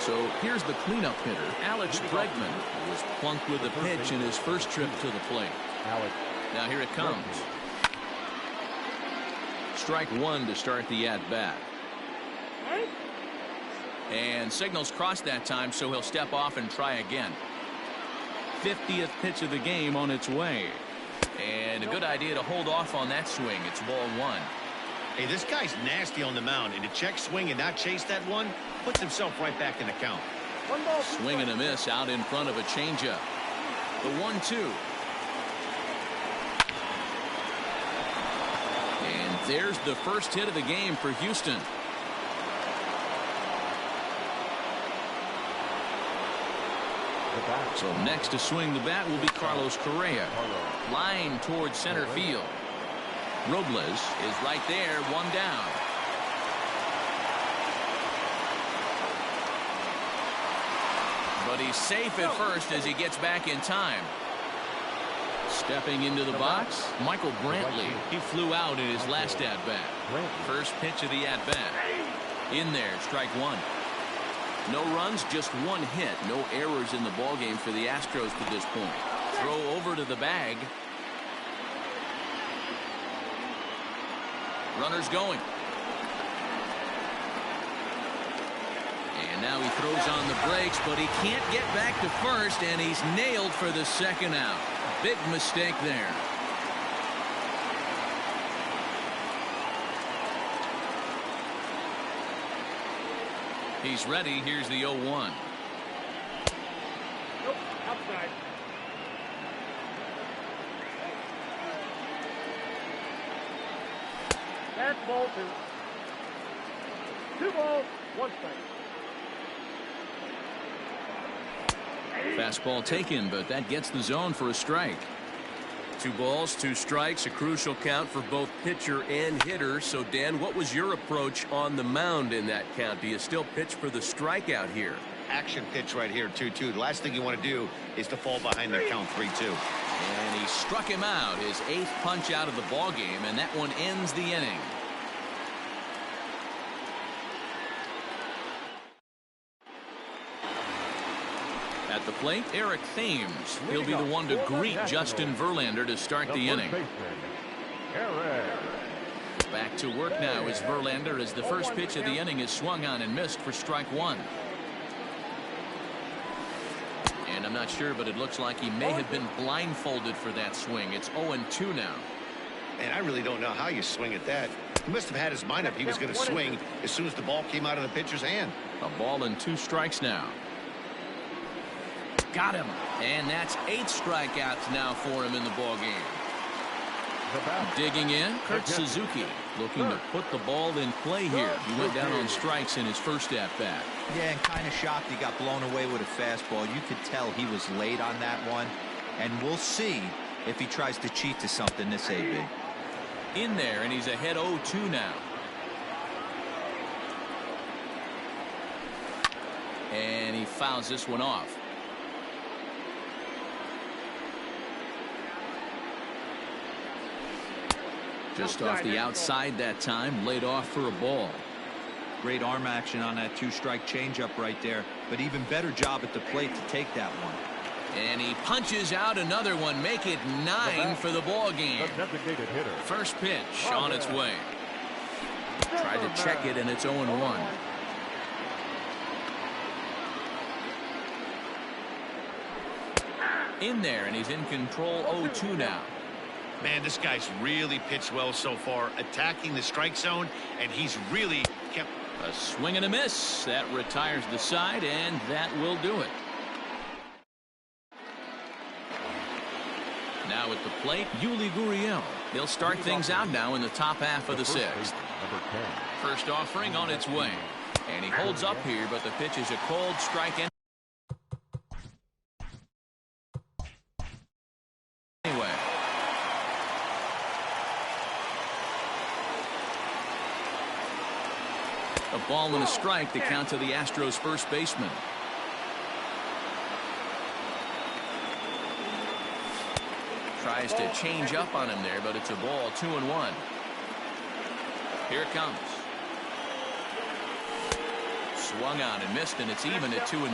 So here's the cleanup hitter, Alex Bregman, who was plunked with a pitch in his first trip to the plate. Now here it comes. Strike one to start the at-bat. And signals crossed that time, so he'll step off and try again. 50th pitch of the game on its way. And a good idea to hold off on that swing. It's ball one. Hey, this guy's nasty on the mound, and to check swing and not chase that one puts himself right back in the count. Swing and a miss out in front of a changeup. The 1-2. And there's the first hit of the game for Houston. So next to swing the bat will be Carlos Correa. Line towards center field. Robles is right there, one down. But he's safe at first as he gets back in time. Stepping into the box, Michael Brantley. He flew out in his last at-bat. First pitch of the at-bat. In there, strike one. No runs, just one hit. No errors in the ballgame for the Astros to this point. Throw over to the bag. Runners going. And now he throws on the brakes, but he can't get back to first, and he's nailed for the second out. Big mistake there. He's ready. Here's the 0-1. Nope, outside. That's ball two. 2 balls, 1 strike. Fastball taken, but that gets the zone for a strike. 2 balls, 2 strikes, a crucial count for both pitcher and hitter. So, Dan, what was your approach on the mound in that count? Do you still pitch for the strikeout here? Action pitch right here, 2-2. The last thing you want to do is to fall behind the count 3-2. And he struck him out, his 8th punch out of the ball game, and that one ends the inning. At the plate, Eric Thames. He'll be the one to greet Justin Verlander to start the inning. Back to work now is Verlander as the first pitch of the inning is swung on and missed for strike one. And I'm not sure, but it looks like he may have been blindfolded for that swing. It's 0-2 now. And I really don't know how you swing at that. He must have had his mind up he was going to swing as soon as the ball came out of the pitcher's hand. A ball and 2 strikes now. Got him. And that's 8 strikeouts now for him in the ball game. Digging in, Kurt Suzuki looking to put the ball in play here. He went down on strikes in his first at-bat. Yeah, and kind of shocked he got blown away with a fastball. You could tell he was late on that one. And we'll see if he tries to cheat to something this AB. In there, and he's ahead 0-2 now. And he fouls this one off. Just off the outside that time, laid off for a ball. Great arm action on that 2-strike changeup right there, but even better job at the plate to take that one. And he punches out another one, make it 9 for the ball game. First pitch on its way. Tried to check it, and it's 0-1. In there, and he's in control 0-2 now. Man, this guy's really pitched well so far, attacking the strike zone, and he's really kept. A swing and a miss. That retires the side, and that will do it. Now at the plate, Yuli Gurriel. They'll start things out now in the top half of the 6th. First offering on its way. And he holds up here, but the pitch is a cold strike. Anyway. A ball and a strike to count to the Astros first baseman. Tries to change up on him there, but it's a ball 2-1. Here it comes. Swung on and missed, and it's even at 2-2.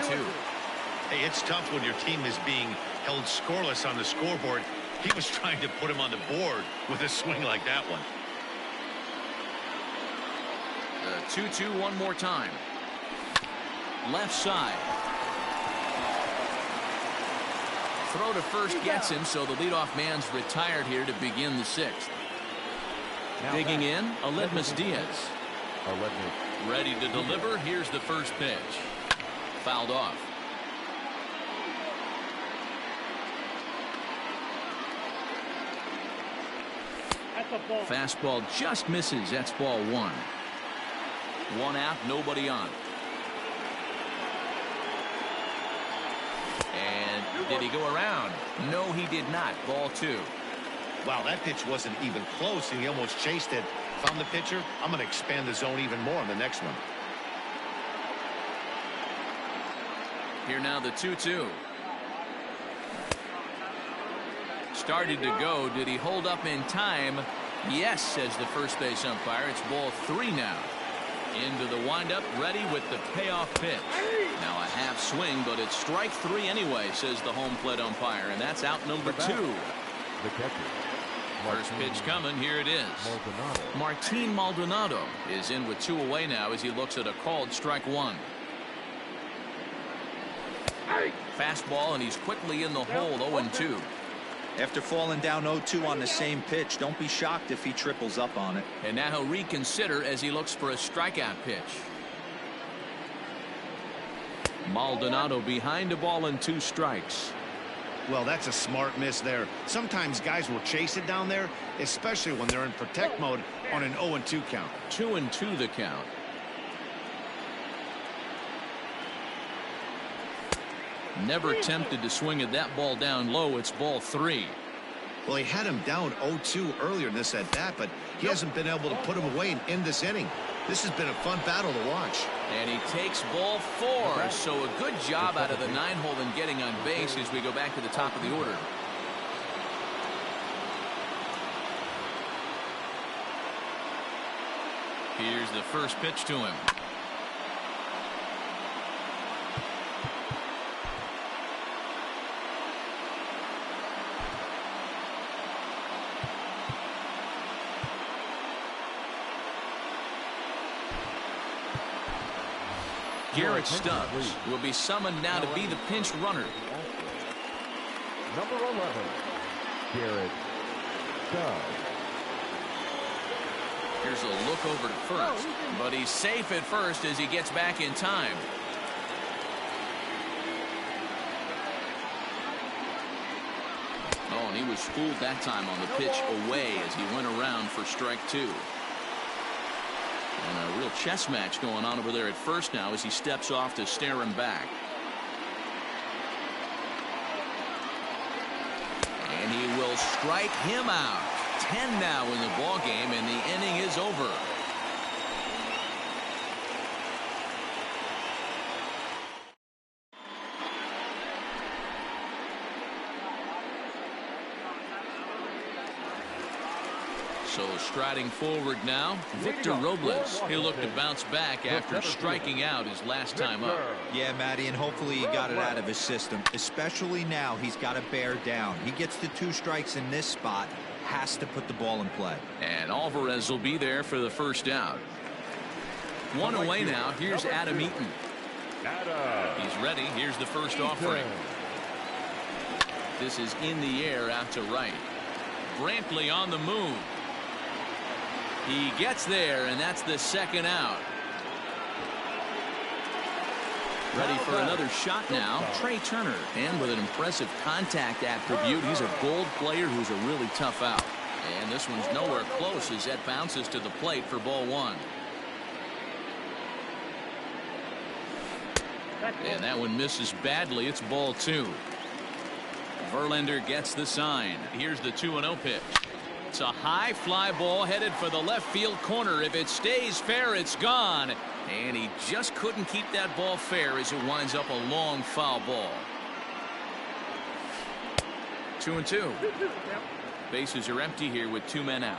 Hey, it's tough when your team is being held scoreless on the scoreboard. He was trying to put him on the board with a swing like that one. The 2-2 one more time. Left side. Throw to first gets him, so the leadoff man's retired here to begin the sixth. Digging in, Aledmus Diaz. Ready to deliver. Here's the first pitch. Fouled off. Fastball just misses. That's ball one. One out, nobody on. And did he go around? No, he did not. Ball two. Wow, that pitch wasn't even close, and he almost chased it. If I'm the pitcher, I'm going to expand the zone even more on the next one. Here now the 2-2. Started to go. Did he hold up in time? Yes, says the first base umpire. It's ball three now. Into the windup, ready with the payoff pitch. Now a half swing, but it's strike three anyway, says the home plate umpire, and that's out number two. The catcher. First pitch coming. Here it is. Martin Maldonado is in with two away now as he looks at a called strike one. Fastball, and he's quickly in the hole. 0-2. After falling down 0-2 on the same pitch, don't be shocked if he triples up on it. And now he'll reconsider as he looks for a strikeout pitch. Maldonado behind a ball and 2 strikes. Well, that's a smart miss there. Sometimes guys will chase it down there, especially when they're in protect mode on an 0-2 count. 2-2 the count. Never tempted to swing at that ball down low. It's ball three. Well, he had him down 0-2 earlier in this at bat, but he hasn't been able to put him away and end this inning. This has been a fun battle to watch. And he takes ball 4. So a good job out of the 9-hole in getting on base as we go back to the top of the order. Here's the first pitch to him. Garrett Stubbs will be summoned now to be the pinch runner. Number 11, Garrett Stubbs. Here's a look over to first, but he's safe at first as he gets back in time. Oh, and he was fooled that time on the pitch away as he went around for strike 2. And a real chess match going on over there at first now as he steps off to stare him back. And he will strike him out. 10 now in the ball game, and the inning is over. So striding forward now, Victor Robles. He'll look to bounce back after striking out his last time up. Yeah, Matty, and hopefully he got it out of his system. Especially now, he's got to bear down. He gets the 2 strikes in this spot, has to put the ball in play. And Alvarez will be there for the first out. 1 away now. Here's Adam Eaton. He's ready. Here's the first offering. This is in the air out to right. Brantley on the move. He gets there, and that's the second out. Ready for another shot now, Trey Turner. And with an impressive contact attribute, he's a gold player who's a really tough out. And this one's nowhere close as that bounces to the plate for ball 1. And that one misses badly. It's ball 2. Verlander gets the sign. Here's the 2-0 pitch. It's a high fly ball headed for the left field corner. If it stays fair, it's gone. And he just couldn't keep that ball fair as it winds up a long foul ball. 2-2. Bases are empty here with 2 men out.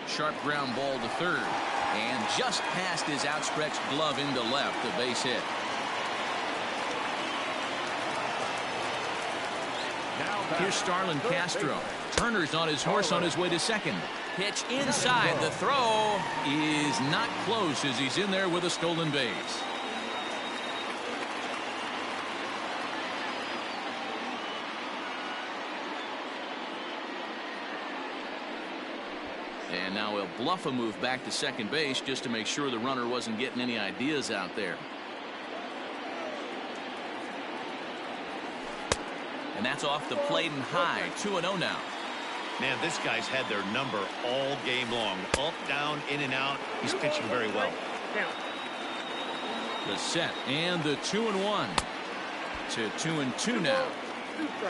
Sharp ground ball to third. And just past his outstretched glove into left, a base hit. Here's Starlin Castro. Turner's on his horse on his way to second. Pitch inside. The throw is not close as he's in there with a stolen base. And now he'll bluff a move back to second base just to make sure the runner wasn't getting any ideas out there. And that's off the plate and high. 2-0 now. Man, this guy's had their number all game long. Up, down, in and out. He's pitching very well. The set and the 2-1 to 2-2 now.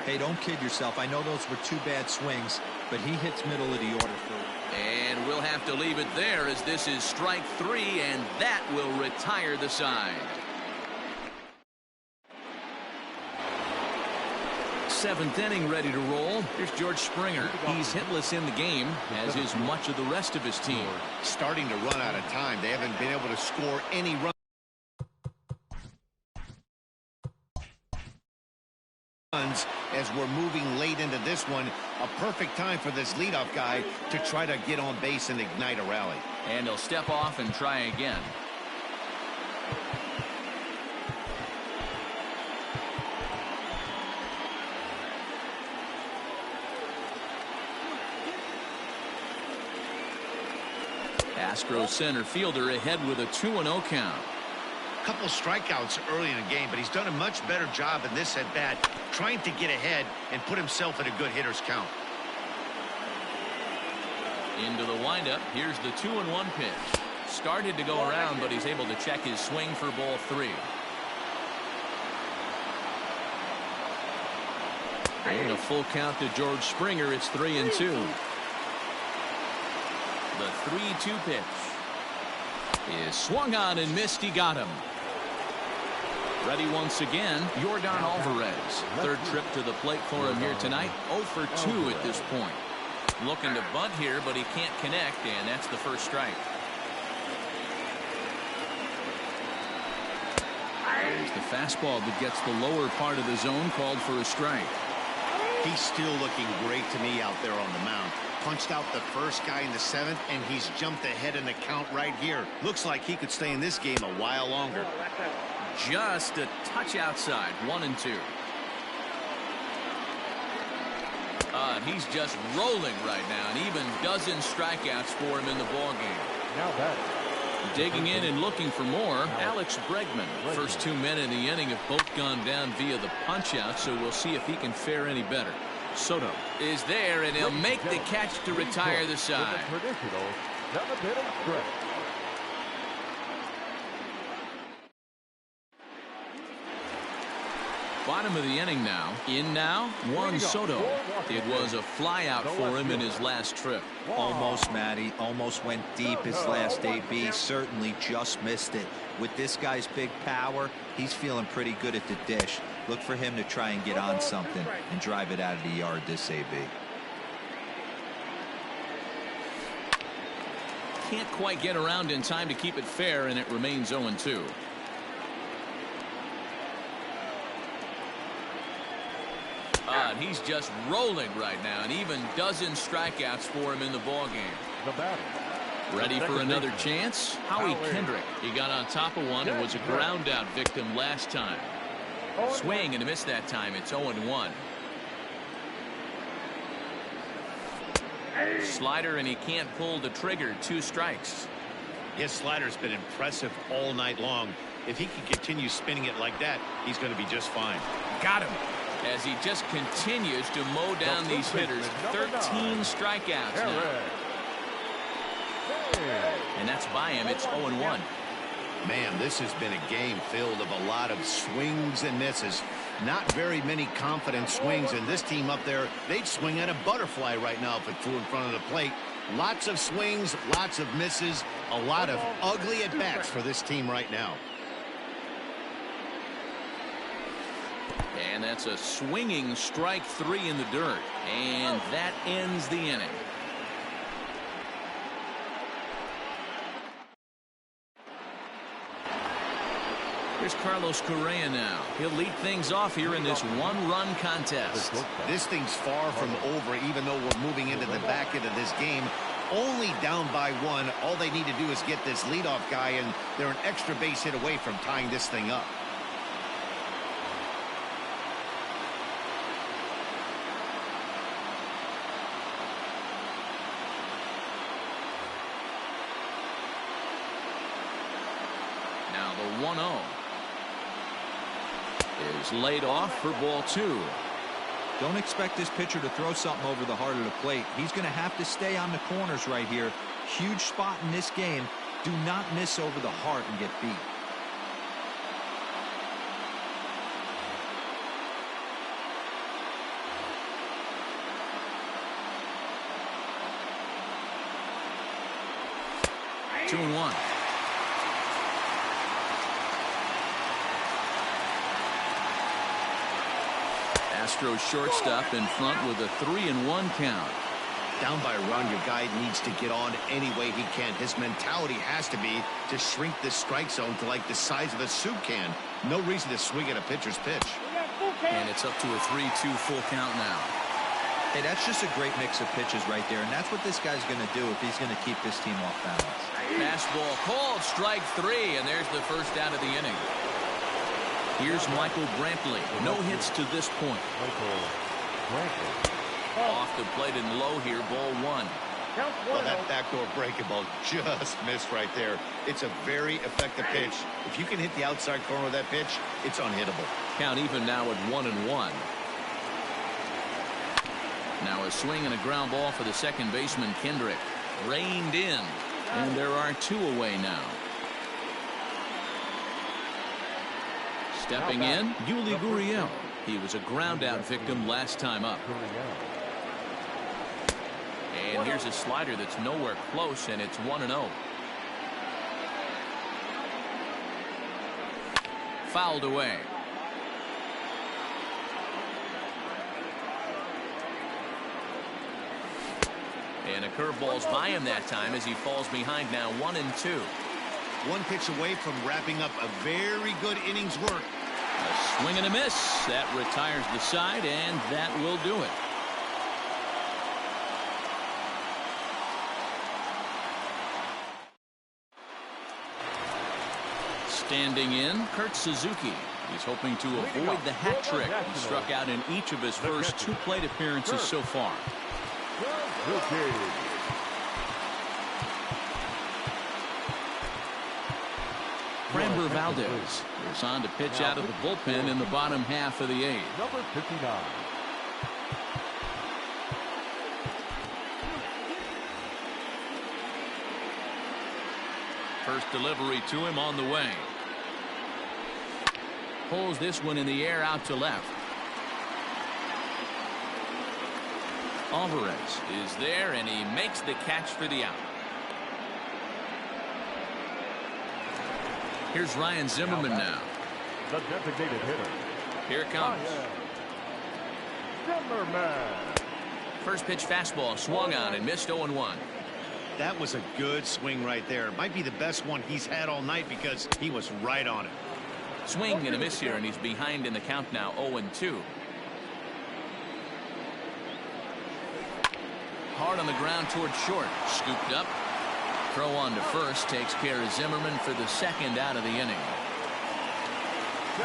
Hey, don't kid yourself. I know those were 2 bad swings, but he hits middle of the order for. And we'll have to leave it there as this is strike 3, and that will retire the side. 7th inning ready to roll. Here's George Springer. He's hitless in the game, as is much of the rest of his team. Starting to run out of time. They haven't been able to score any runs as we're moving late into this one. A perfect time for this leadoff guy to try to get on base and ignite a rally. And he'll step off and try again. Astros center fielder ahead with a 2-0 count. Couple strikeouts early in the game, but he's done a much better job in this at bat, trying to get ahead and put himself in a good hitter's count. Into the windup. Here's the 2-1 pitch. Started to go around, but he's able to check his swing for ball 3. And a full count to George Springer. It's 3-2. The 3-2 pitch is swung on and missed. He got him. Ready once again, Yordan Alvarez. Third trip to the plate for him here tonight. 0 for 2 at this point. Looking to bunt here, but he can't connect, and that's the first strike. There's the fastball that gets the lower part of the zone, called for a strike. He's still looking great to me out there on the mound. Punched out the first guy in the 7th, and he's jumped ahead in the count right here. Looks like he could stay in this game a while longer. Just a touch outside. 1-2. He's just rolling right now, and even dozen strikeouts for him in the ballgame. Now that. Digging in and looking for more, Alex Bregman. First 2 men in the inning have both gone down via the punch-out, so we'll see if he can fare any better. Soto is there, and he'll make the catch to retire the side. Traditional 7th inning stretch. Bottom of the inning now. In now, Juan Soto. It was a flyout for him in his last trip. Almost, Matty. Almost went deep his last AB. Certainly just missed it. With this guy's big power, he's feeling pretty good at the dish. Look for him to try and get on something and drive it out of the yard this AB. Can't quite get around in time to keep it fair, and it remains 0-2. He's just rolling right now, and even dozen strikeouts for him in the ballgame. The batter. Ready for another chance? Howie Kendrick. He got on top of one and was a ground out victim last time. Swing and a miss that time. It's 0-1. Slider, and he can't pull the trigger. 2 strikes. His slider's been impressive all night long. If he can continue spinning it like that, he's going to be just fine. Got him. As he just continues to mow down these hitters. 13 strikeouts now. And that's by him. It's 0-1. Man, this has been a game filled of a lot of swings and misses. Not very many confident swings, and this team up there, they'd swing at a butterfly right now if it flew in front of the plate. Lots of swings, lots of misses, a lot of ugly at-bats for this team right now. And that's a swinging strike 3 in the dirt. And that ends the inning. Here's Carlos Correa now. He'll lead things off here in this one-run contest. This thing's far from over, even though we're moving into the back end of this game. Only down by 1. All they need to do is get this leadoff guy, and they're an extra base hit away from tying this thing up. Now the 1-0 is laid off for ball 2. Don't expect this pitcher to throw something over the heart of the plate. He's going to have to stay on the corners right here. Huge spot in this game. Do not miss over the heart and get beat. Two and 1. Astros shortstop in front with a 3-1 count. Down by a run, your guy needs to get on any way he can. His mentality has to be to shrink this strike zone to like the size of a soup can. No reason to swing at a pitcher's pitch. And it's up to a 3-2 full count now. Hey, that's just a great mix of pitches right there, and that's what this guy's going to do if he's going to keep this team off balance. Fastball called, strike 3, and there's the first out of the inning. Here's Michael Brantley. No hits to this point. Off the plate and low here, ball 1. Well, that backdoor breaking ball just missed right there. It's a very effective pitch. If you can hit the outside corner of that pitch, it's unhittable. Count even now at 1-1. Now a swing and a ground ball for the second baseman, Kendrick. Reined in, and there are 2 away now. Stepping in, Yuli Gurriel. He was a ground-out victim last time up. And here's a slider that's nowhere close, and it's 1-0. Fouled away. And a curveball's by him that time as he falls behind now 1-2. One pitch away from wrapping up a very good innings work. A swing and a miss. That retires the side, and that will do it. Standing in, Kurt Suzuki. He's hoping to avoid the hat trick. He struck out in each of his first 2 plate appearances so far. Framber Valdez is on to pitch out of the bullpen in the bottom half of the 8th. Number 59. First delivery to him on the way. Pulls this one in the air out to left. Alvarez is there, and he makes the catch for the out. Here's Ryan Zimmerman now. The designated hitter. Here it comes. Zimmerman. First pitch fastball swung on and missed 0-1. That was a good swing right there. Might be the best one he's had all night because he was right on it. Swing and a miss here, and he's behind in the count now 0-2. Hard on the ground toward short. Scooped up. Throw on to first takes care of Zimmerman for the second out of the inning.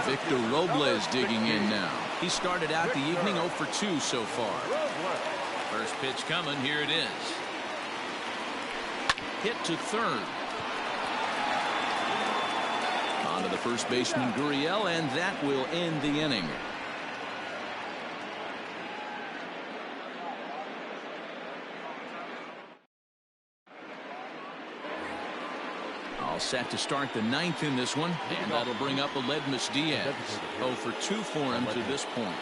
Victor Robles digging in now. He started out the evening 0 for 2 so far. First pitch coming. Here it is. Hit to third. On to the first baseman, Gurriel, and that will end the inning. All set to start the 9th in this one, and that'll bring up Aledmys Diaz. 0 for 2 for him to this point.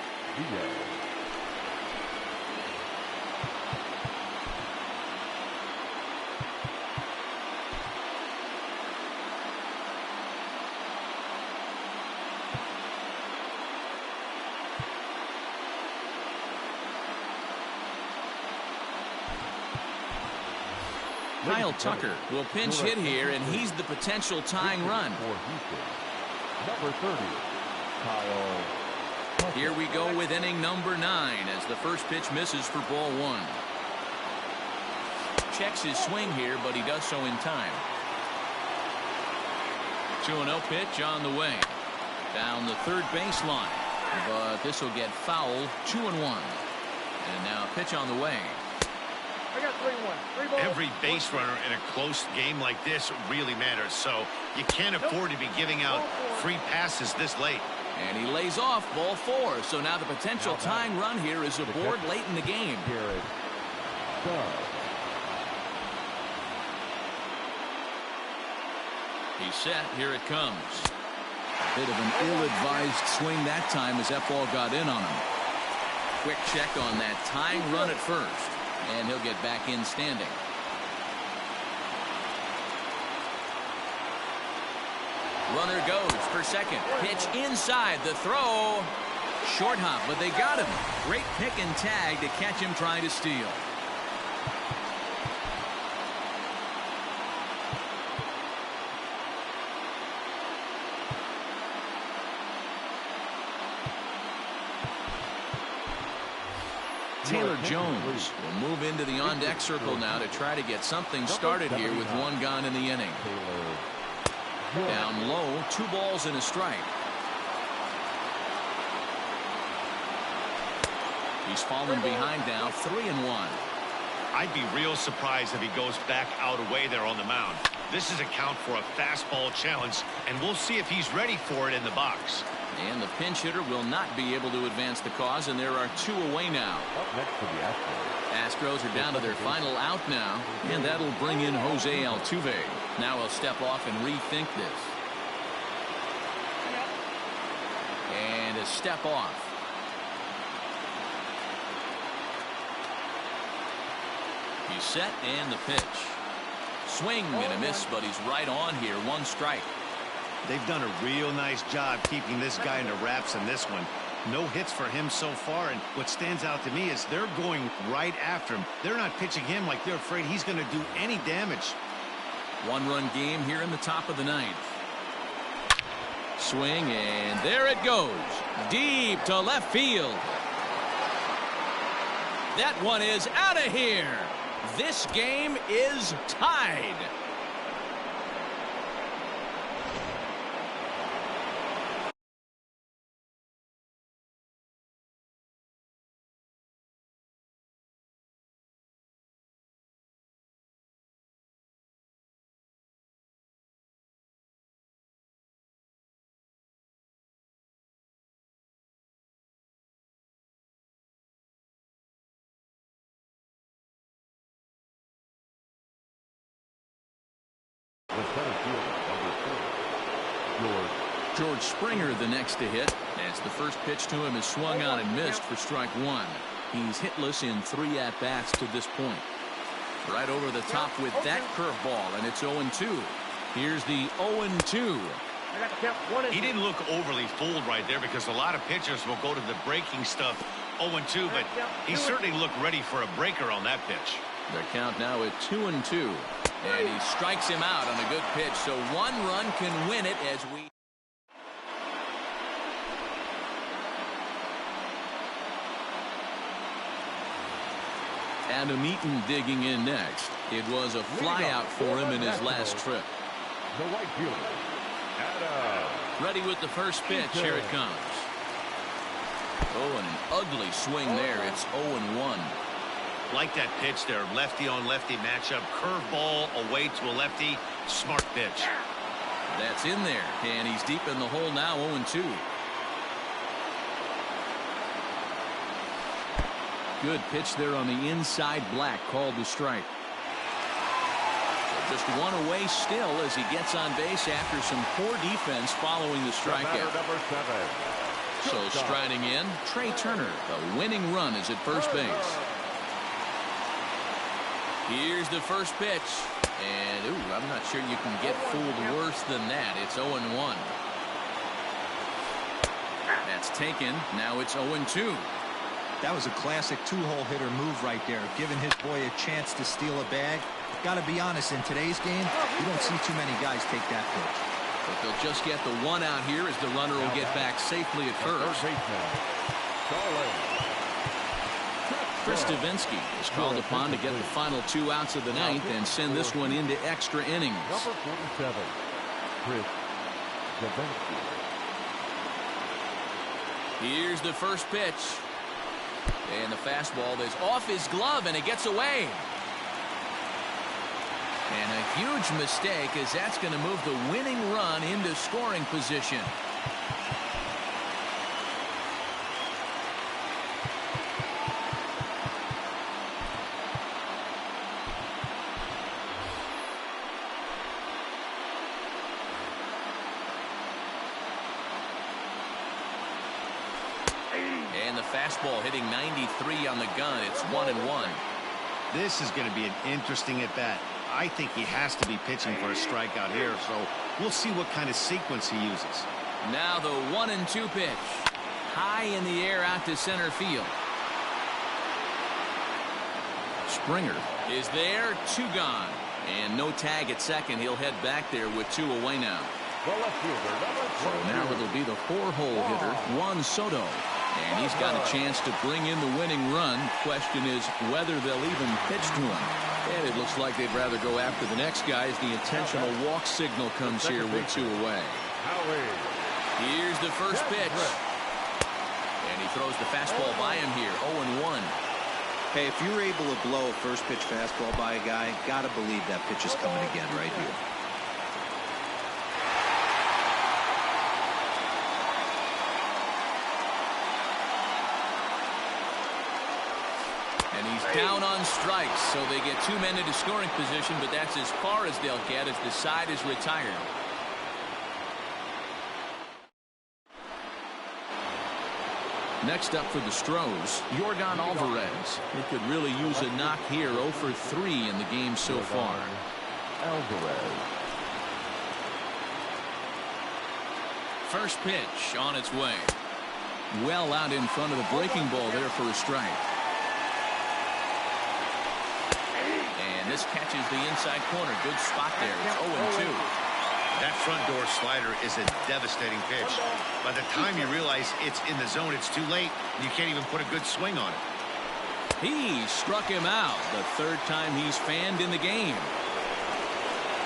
Kyle Tucker will pinch hit here, and he's the potential tying run. For Houston, number 30, Kyle Tucker. Here we go with inning number 9 as the first pitch misses for ball 1. Checks his swing here, but he does so in time. 2-0 pitch on the way. Down the third baseline. But this will get foul. 2-1. And now a pitch on the way. I got 3-1. 3 balls. Every base runner in a close game like this really matters, so you can't afford to be giving out free passes this late. And he lays off ball 4. So now the potential tying run here is aboard late in the game. Garrett Stubbs. He's set. Here it comes. A bit of an ill-advised swing that time as that ball got in on him. Quick check on that tying run at first. And he'll get back in standing. Runner goes for second. Pitch inside. The throw. Short hop, but they got him. Great pick and tag to catch him trying to steal. Taylor Jones will move into the on-deck circle now to try to get something started here with 1 gone in the inning. Down low, 2 balls and a strike. He's fallen behind now, 3-1. I'd be real surprised if he goes back out away there on the mound. This is a count for a fastball challenge, and we'll see if he's ready for it in the box. And the pinch hitter will not be able to advance the cause, and there are 2 away now. Up next to the Astros. Astros are down to their final out now, and that'll bring in Jose Altuve. Now he'll step off and rethink this. And a step off. He's set, and the pitch. Swing and a miss, but he's right on here. 1 strike. They've done a real nice job keeping this guy into wraps in this one. No hits for him so far, and what stands out to me is they're going right after him. They're not pitching him like they're afraid he's going to do any damage. 1-run game here in the top of the 9th. Swing, and there it goes. Deep to left field. That one is out of here. This game is tied. The center fielder, number 4, George Springer the next to hit, as the first pitch to him is swung on and missed for strike 1. He's hitless in 3 at-bats to this point. Right over the top with that curveball, and it's 0-2. Here's the 0-2. He didn't look overly fooled right there because a lot of pitchers will go to the breaking stuff 0-2, but he certainly looked ready for a breaker on that pitch. The count now at 2-2. And he strikes him out on a good pitch, so 1 run can win it as we... Adam Eaton digging in next. It was a flyout for him in his last trip. the right fielder, Adam. Ready with the first pitch. Here it comes. Oh, and an ugly swing there. It's 0-1. Like that pitch there, lefty on lefty matchup, curveball away to a lefty, smart pitch. That's in there, and he's deep in the hole now. 0-2. Good pitch there on the inside. Black called the strike. Just one away still as he gets on base after some poor defense following the strikeout. Number 7. So striding in, Trey Turner. The winning run is at first base. Here's the first pitch. And, ooh, I'm not sure you can get fooled worse than that. It's 0-1. That's taken. Now it's 0-2. That was a classic two-hole hitter move right there, giving his boy a chance to steal a bag. Got to be honest, in today's game, you don't see too many guys take that pitch. But they'll just get the one out here as the runner will get back safely at first. Chris Davinsky is called upon to get the final 2 outs of the ninth and send this one into extra innings. Number 47, Chris Davinsky. Here's the first pitch. And the fastball is off his glove, and it gets away. And a huge mistake, as that's going to move the winning run into scoring position. And the fastball hitting 93 on the gun. It's 1-1. This is going to be an interesting at-bat. I think he has to be pitching for a strikeout here, so we'll see what kind of sequence he uses. Now the 1-2 pitch. High in the air out to center field. Springer is there, 2 gone. And no tag at second. He'll head back there with 2 away now. So now it'll be the 4-hole hitter, Juan Soto. And he's got a chance to bring in the winning run. Question is whether they'll even pitch to him. And it looks like they'd rather go after the next guy as the intentional walk signal comes here with 2 away. Here's the first pitch. And he throws the fastball by him here, 0-1. Hey, if you're able to blow a first pitch fastball by a guy, got to believe that pitch is coming again right here. And he's down on strikes, so they get 2 men into scoring position, but that's as far as they'll get as the side is retired. Next up for the Stros, Yordan Alvarez. He could really use a knock here, 0 for 3 in the game so far. Alvarez. First pitch on its way. Well out in front of the breaking ball there for a strike. And this catches the inside corner. Good spot there. It's 0-2. That front door slider is a devastating pitch. By the time you realize it's in the zone, it's too late. You can't even put a good swing on it. He struck him out. The 3rd time he's fanned in the game.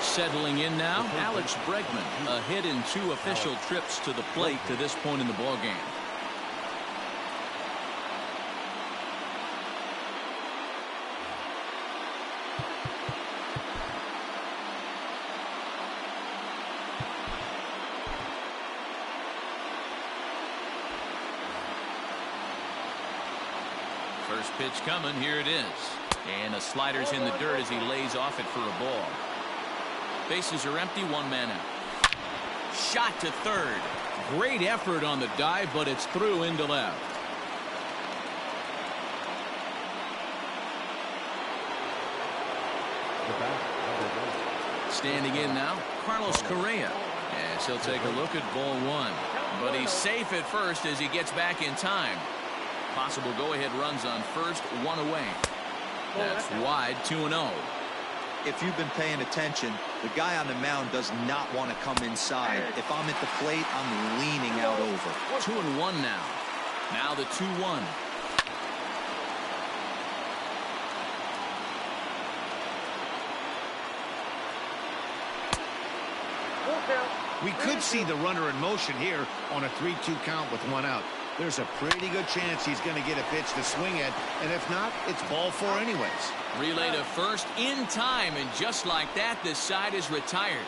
Settling in now, Alex Bregman. A hit in 2 official trips to the plate to this point in the ballgame. First pitch coming. Here it is. And the slider's in the dirt as he lays off it for a ball. Bases are empty, 1 man out. Shot to third. Great effort on the dive, but it's through into left. Standing in now, Carlos Correa. As he'll take a look at ball 1. But he's safe at first as he gets back in time. Possible go-ahead runs on first, 1 away. That's wide, 2-0. If you've been paying attention, the guy on the mound does not want to come inside. If I'm at the plate, I'm leaning out over. 2-1 now. Now the 2-1. We could see the runner in motion here on a 3-2 count with 1 out. There's a pretty good chance he's going to get a pitch to swing at, and if not, it's ball 4 anyways. Relay to first in time, and just like that, this side is retired.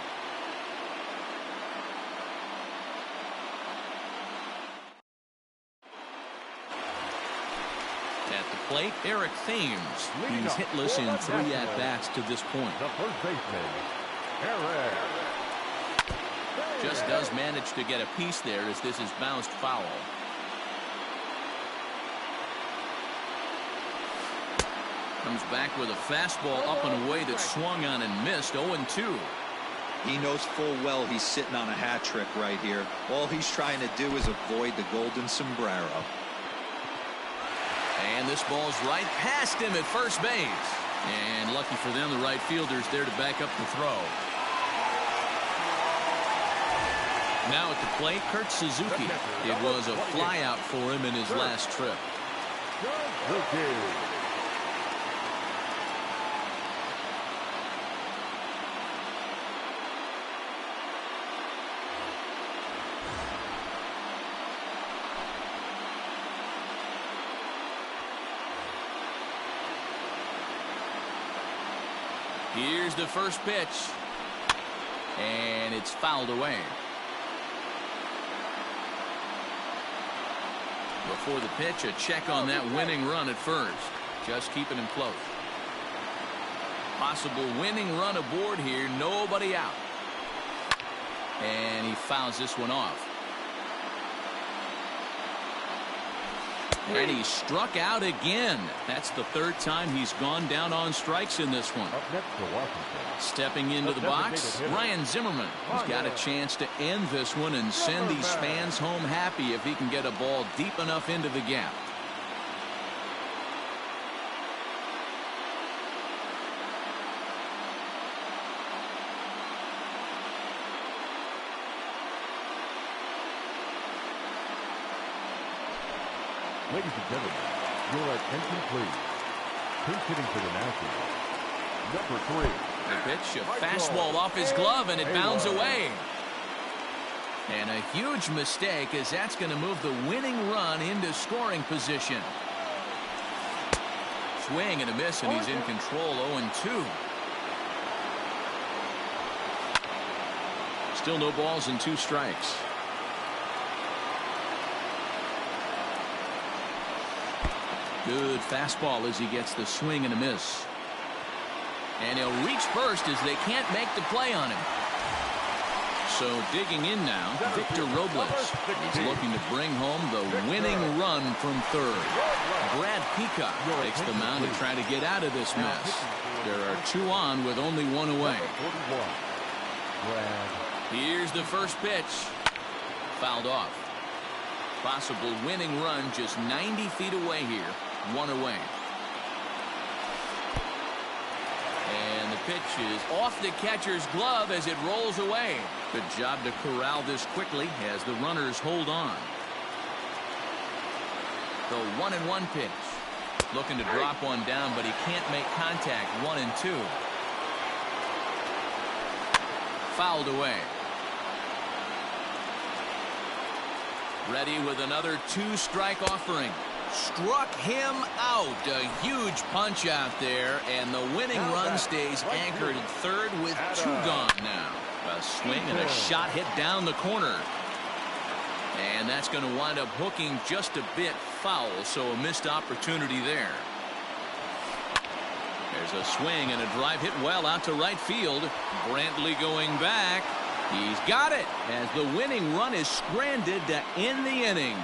At the plate, Eric Thames. He's hitless in 3 at-bats to this point. The first baseman, Eric. Just does manage to get a piece there as this is bounced foul. Comes back with a fastball up and away that swung on and missed. 0-2. He knows full well he's sitting on a hat trick right here. All he's trying to do is avoid the golden sombrero. And this ball's right past him at first base. And lucky for them, the right fielder's there to back up the throw. Now at the plate, Kurt Suzuki. It was a flyout for him in his last trip. Here's the first pitch. And it's fouled away. Before the pitch, a check on that winning run at first. Just keeping him close. Possible winning run aboard here. Nobody out. And he fouls this one off. And he struck out again. That's the third time he's gone down on strikes in this one. Up next to Washington. Stepping into the box, Ryan Zimmerman. He's got a chance to end this one and send these fans home happy if he can get a ball deep enough into the gap. Ladies and gentlemen, your attention please. Who's hitting for the Nationals? Number 3. The pitch, a fastball off his glove, and it bounds away. And a huge mistake, as that's going to move the winning run into scoring position. Swing and a miss, and he's in control. 0-2. Still no balls and 2 strikes. Good fastball as he gets the swing and a miss. And he'll reach first as they can't make the play on him. So digging in now, Victor Robles. He's looking to bring home the winning run from third. Brad Peacock takes the mound to try to get out of this mess. There are 2 on with only 1 away. Here's the first pitch. Fouled off. Possible winning run just 90 feet away here. 1 away. And the pitch is off the catcher's glove as it rolls away. Good job to corral this quickly as the runners hold on. The 1-1 pitch. Looking to drop one down, but he can't make contact. 1-2. Fouled away. Ready with another 2-strike offering. Struck him out. A huge punch out there, and the winning run stays anchored at third with 2 gone now. A swing and a shot hit down the corner. And that's going to wind up hooking just a bit foul, so a missed opportunity there. There's a swing and a drive hit well out to right field. Brantley going back. He's got it as the winning run is stranded to end the inning.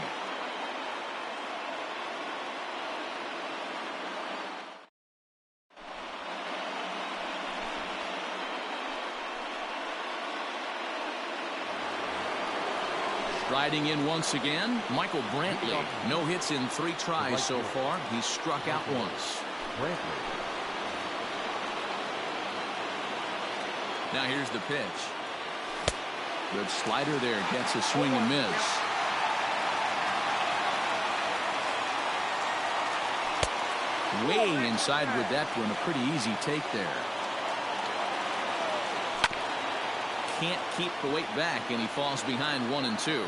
Striding in once again, Michael Brantley. No hits in 3 tries so far. He's struck out once. Now here's the pitch. Good slider there. Gets a swing and miss. Way inside with that one. A pretty easy take there. Can't keep the weight back, and he falls behind 1-2.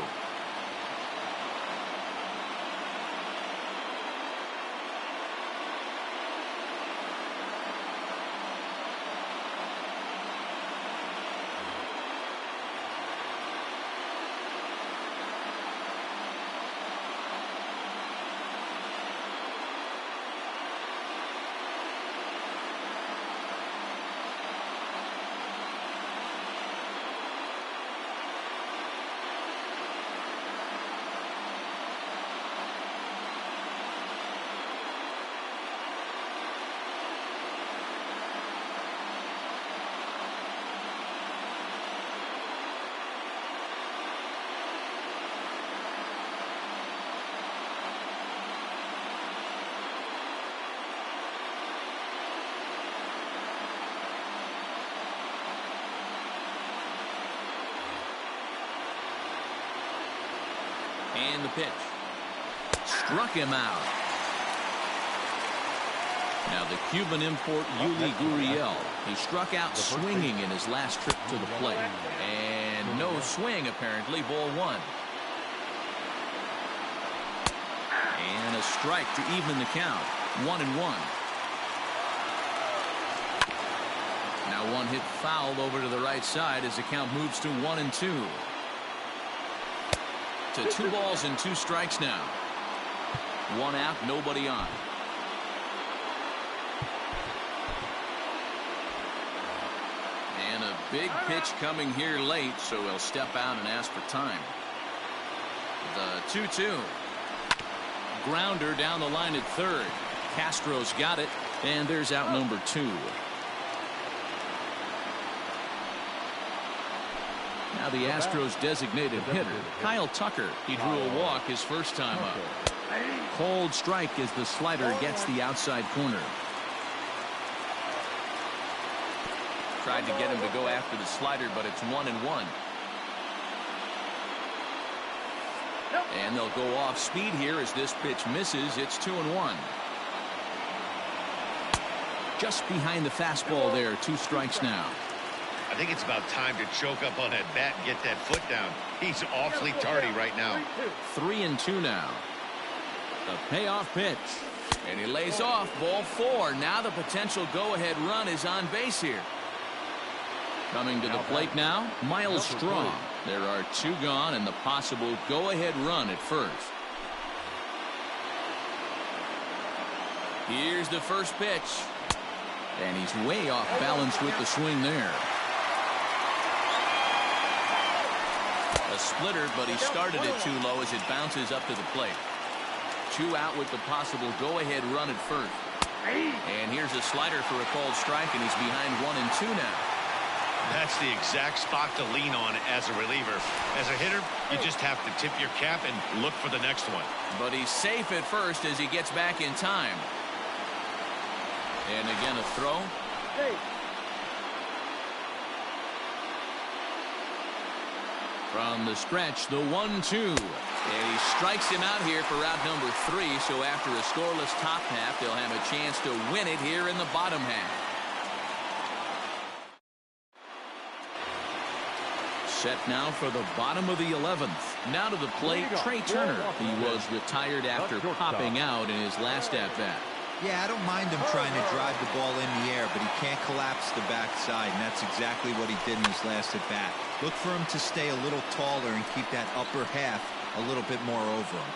And the pitch. Struck him out. Now the Cuban import Yuli Gurriel. He struck out swinging in his last trip to the plate. And no swing apparently. Ball one. And a strike to even the count. 1-1. Now one hit fouled over to the right side as the count moves to 1-2. To 2 balls and 2 strikes now. 1 out, nobody on. And a big pitch coming here late, so he'll step out and ask for time. The 2-2. Grounder down the line at third. Castro's got it, and there's out number 2. Now the Astros designated hitter, Kyle Tucker. He drew a walk his first time up. Cold strike as the slider gets the outside corner. Tried to get him to go after the slider, but it's 1-1. And they'll go off speed here as this pitch misses. It's 2-1. Just behind the fastball there. 2 strikes now. I think it's about time to choke up on that bat and get that foot down. He's awfully tardy right now. 3-2 now. The payoff pitch. And he lays off. Ball 4. Now the potential go-ahead run is on base here. Coming to the plate now, Miles Straw. There are 2 gone and the possible go-ahead run at first. Here's the first pitch. And he's way off balance with the swing there. A splitter, but he started it too low as it bounces up to the plate. 2 out with the possible go-ahead run at first. And here's a slider for a called strike, and he's behind 1-2 now. That's the exact spot to lean on as a reliever. As a hitter, you just have to tip your cap and look for the next one. But he's safe at first as he gets back in time. And again a throw. From the stretch, the 1-2. And he strikes him out here for out number 3. So after a scoreless top half, they'll have a chance to win it here in the bottom half. Set now for the bottom of the 11th. Now to the plate, Trey Turner. He was retired after popping out in his last at-bat. Yeah, I don't mind him trying to drive the ball in the air, but he can't collapse the backside, and that's exactly what he did in his last at-bat. Look for him to stay a little taller and keep that upper half a little bit more over him.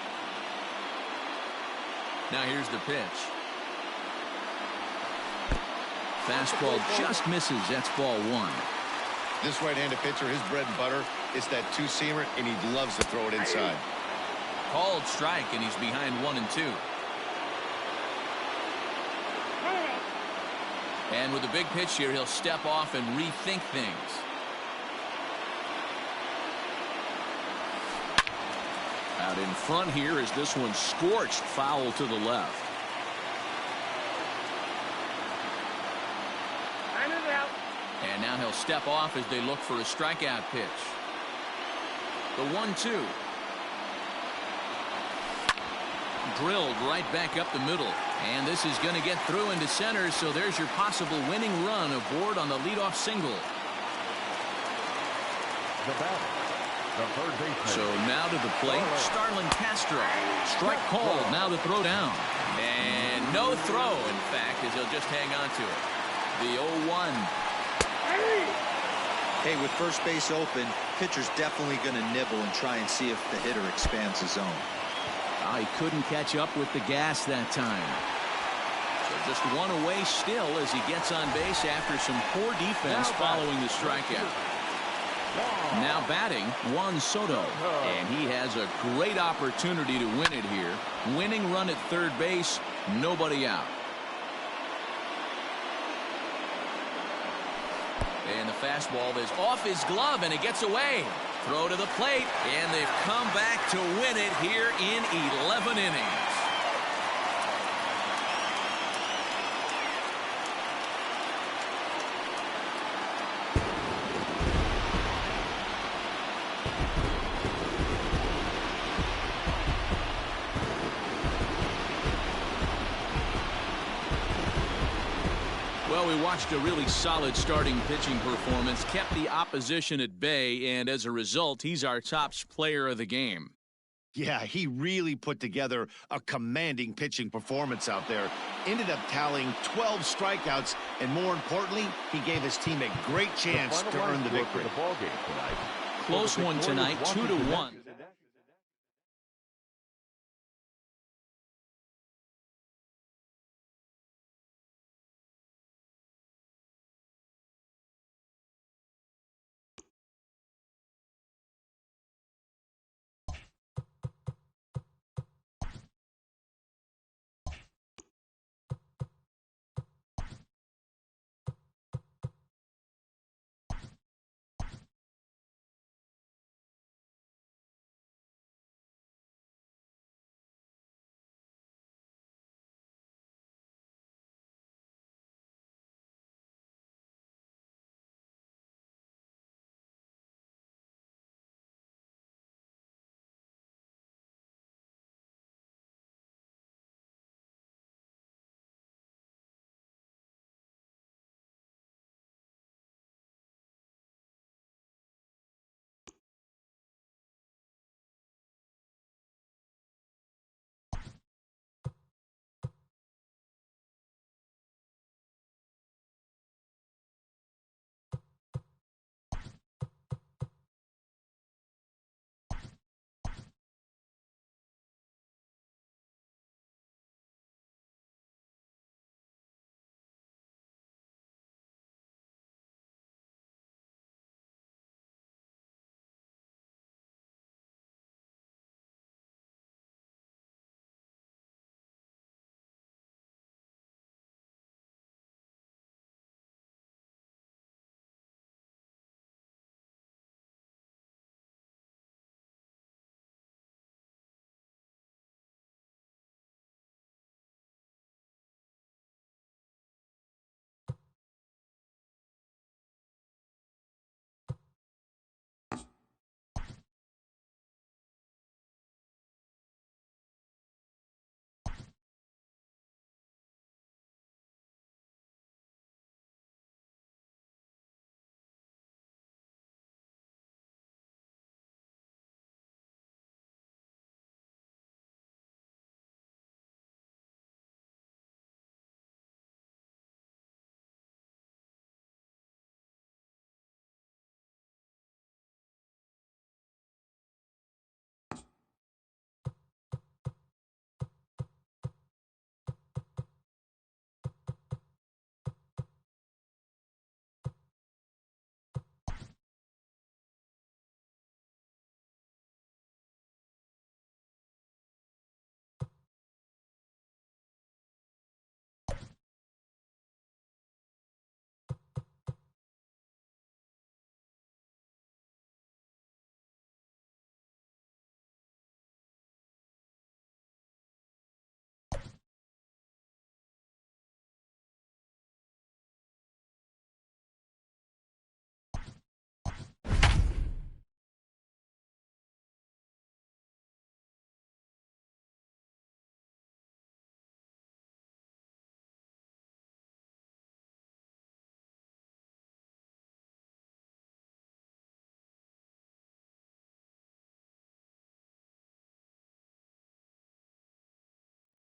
Now here's the pitch. Fastball just misses. That's ball 1. This right-handed pitcher, his bread and butter is that 2-seamer, and he loves to throw it inside. Called strike, and he's behind 1-2. And with a big pitch here, he'll step off and rethink things. Out in front here as this one scorched foul to the left. And now he'll step off as they look for a strikeout pitch. The 1-2. Drilled right back up the middle. And this is going to get through into center, so there's your possible winning run aboard on the leadoff single. So now to the plate, Starlin Castro. Strike called, now the throw down. And no throw, in fact, as he'll just hang on to it. The 0-1. Hey, with first base open, pitcher's definitely going to nibble and try and see if the hitter expands his zone. He couldn't catch up with the gas that time. So just 1 away still as he gets on base after some poor defense following the strikeout. Now batting, Juan Soto. And he has a great opportunity to win it here. Winning run at third base, nobody out. And the fastball is off his glove, and it gets away. Throw to the plate, and they've come back to win it here in 11 innings. Well, we watched a really solid starting pitching performance, kept the opposition at bay, and as a result, he's our top player of the game. Yeah, he really put together a commanding pitching performance out there. Ended up tallying 12 strikeouts, and more importantly, he gave his team a great chance to earn the victory. Close one tonight, 2-1.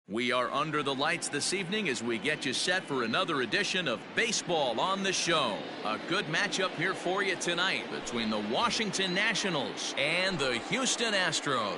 We are under the lights this evening as we get you set for another edition of Baseball on the Show. A good matchup here for you tonight between the Washington Nationals and the Houston Astros.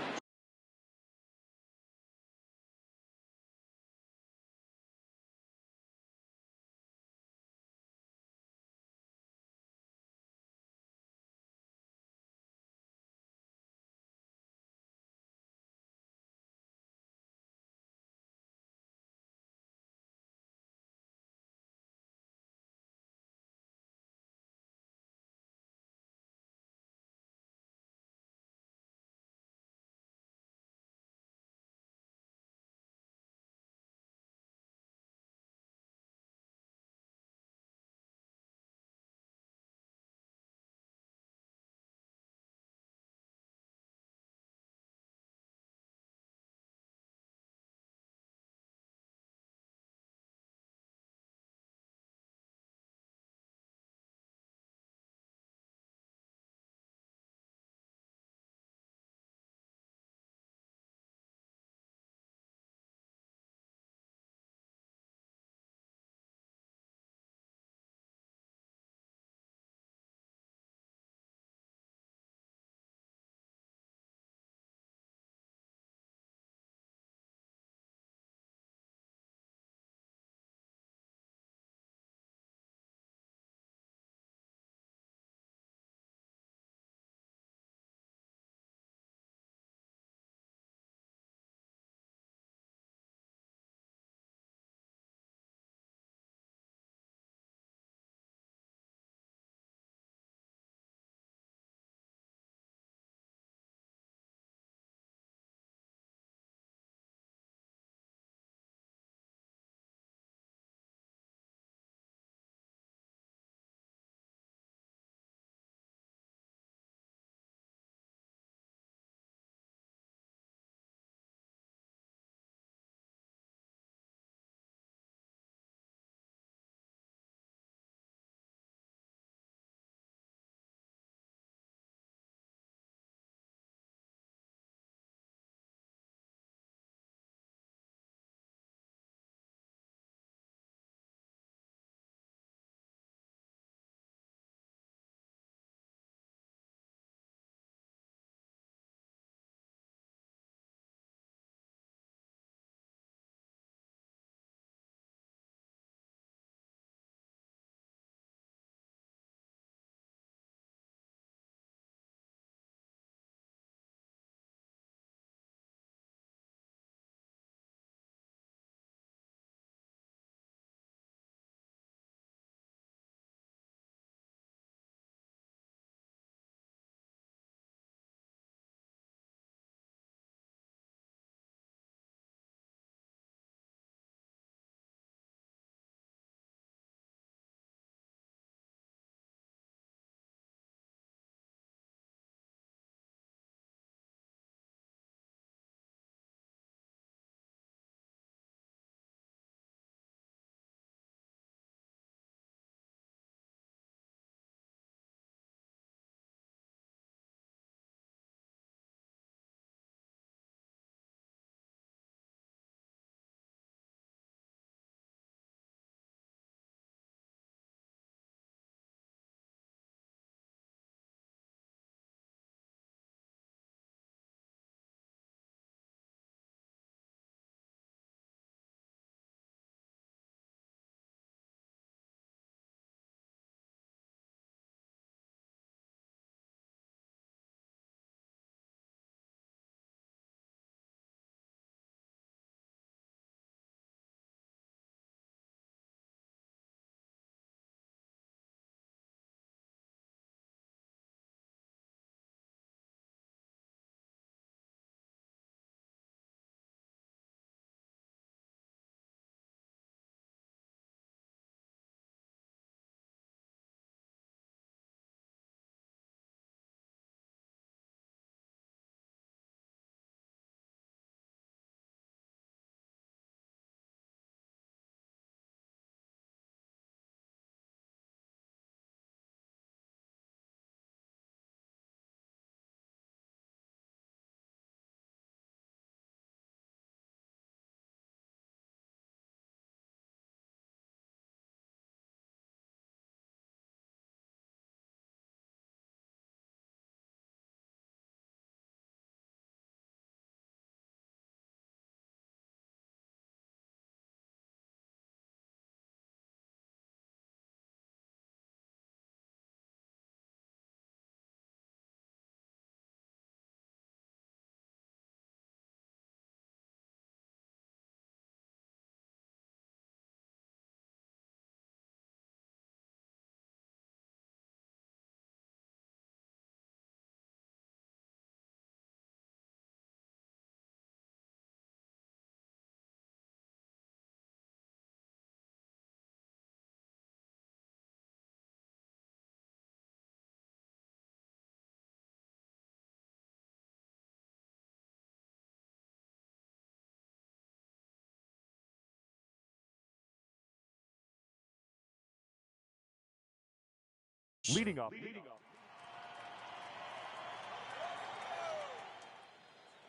Leading off.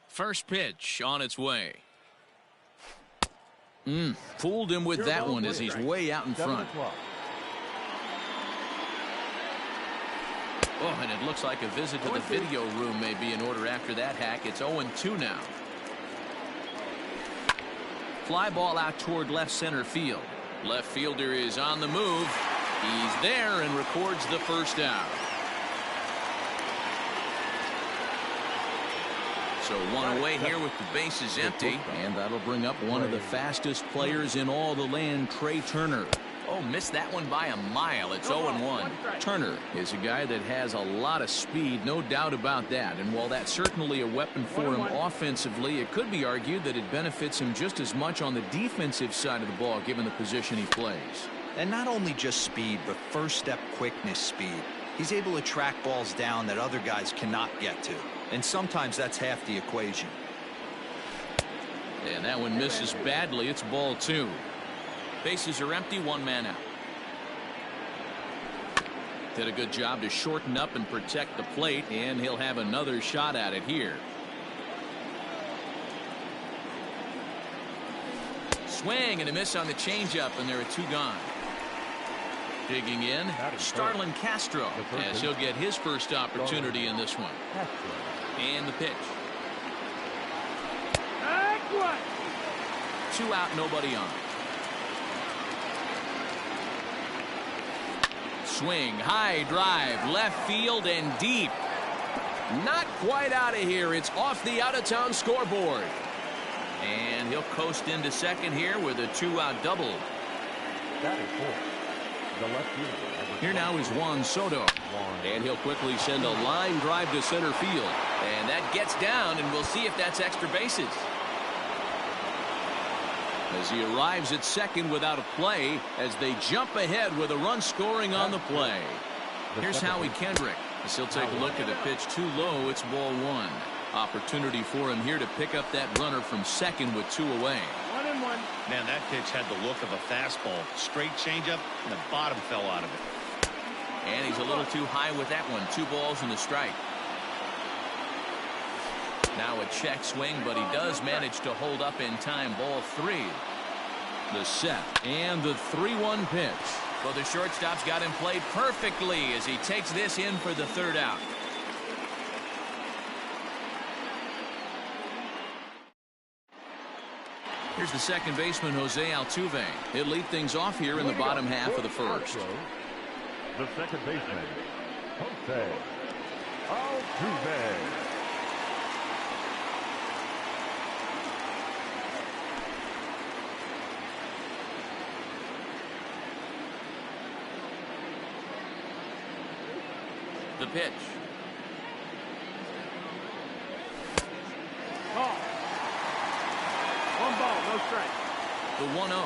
First pitch on its way. Fooled him with that one as he's way out in front. Oh, and it looks like a visit to the video room may be in order after that hack. It's 0-2 now. Fly ball out toward left center field. Left fielder is on the move. He's there and records the first out. So one away here with the bases empty, and that'll bring up one of the fastest players in all the land, Trey Turner. Oh, missed that one by a mile. It's 0-1. Turner is a guy that has a lot of speed, no doubt about that. And while that's certainly a weapon for him offensively, it could be argued that it benefits him just as much on the defensive side of the ball, given the position he plays. And not only just speed, but first step quickness speed. He's able to track balls down that other guys cannot get to. And sometimes that's half the equation. And that one misses badly. It's ball 2. Bases are empty, one man out. Did a good job to shorten up and protect the plate, and he'll have another shot at it here. Swing and a miss on the changeup, and there are 2 gone. Digging in, Starlin Castro, as he'll get his first opportunity in this one. And the pitch. 2 out, nobody on. Swing, high drive, left field and deep. Not quite out of here. It's off the out-of-town scoreboard. And he'll coast into second here with a 2-out double. That is 4. The left fielder. Here now is Juan Soto. And he'll quickly send a line drive to center field. And that gets down, and we'll see if that's extra bases. As he arrives at second without a play, as they jump ahead with a run scoring on the play. Here's Howie Kendrick. As he'll take a look at a pitch too low. It's ball 1. Opportunity for him here to pick up that runner from second with 2 away. 1-1. Man, that pitch had the look of a fastball. Straight changeup, and the bottom fell out of it. And he's a little too high with that one. 2 balls and a strike. Now a check swing, but he does manage to hold up in time. Ball 3. The set and the 3-1 pitch. Well, the shortstop's got him played perfectly as he takes this in for the 3rd out. Here's the second baseman, Jose Altuve. He'll lead things off here in the bottom half of the 1st. The second baseman, Jose Altuve. The pitch. Ball. 1 ball, no strike. The 1-0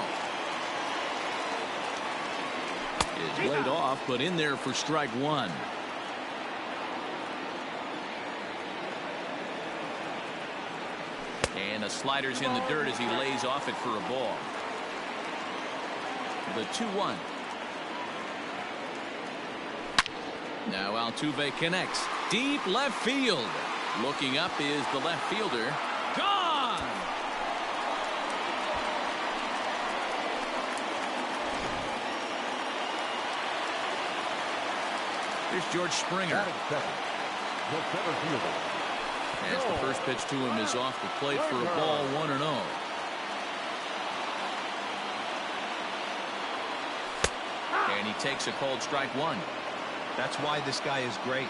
is laid off, but in there for strike 1. And the slider's in the dirt as he lays off it for a ball. The 2-1. Now Altuve connects. Deep left field. Looking up is the left fielder. Gone! Here's George Springer. Batting second, the center fielder. As the first pitch to him is off the plate for a ball, 1-0. And he takes a called strike 1. That's why this guy is great.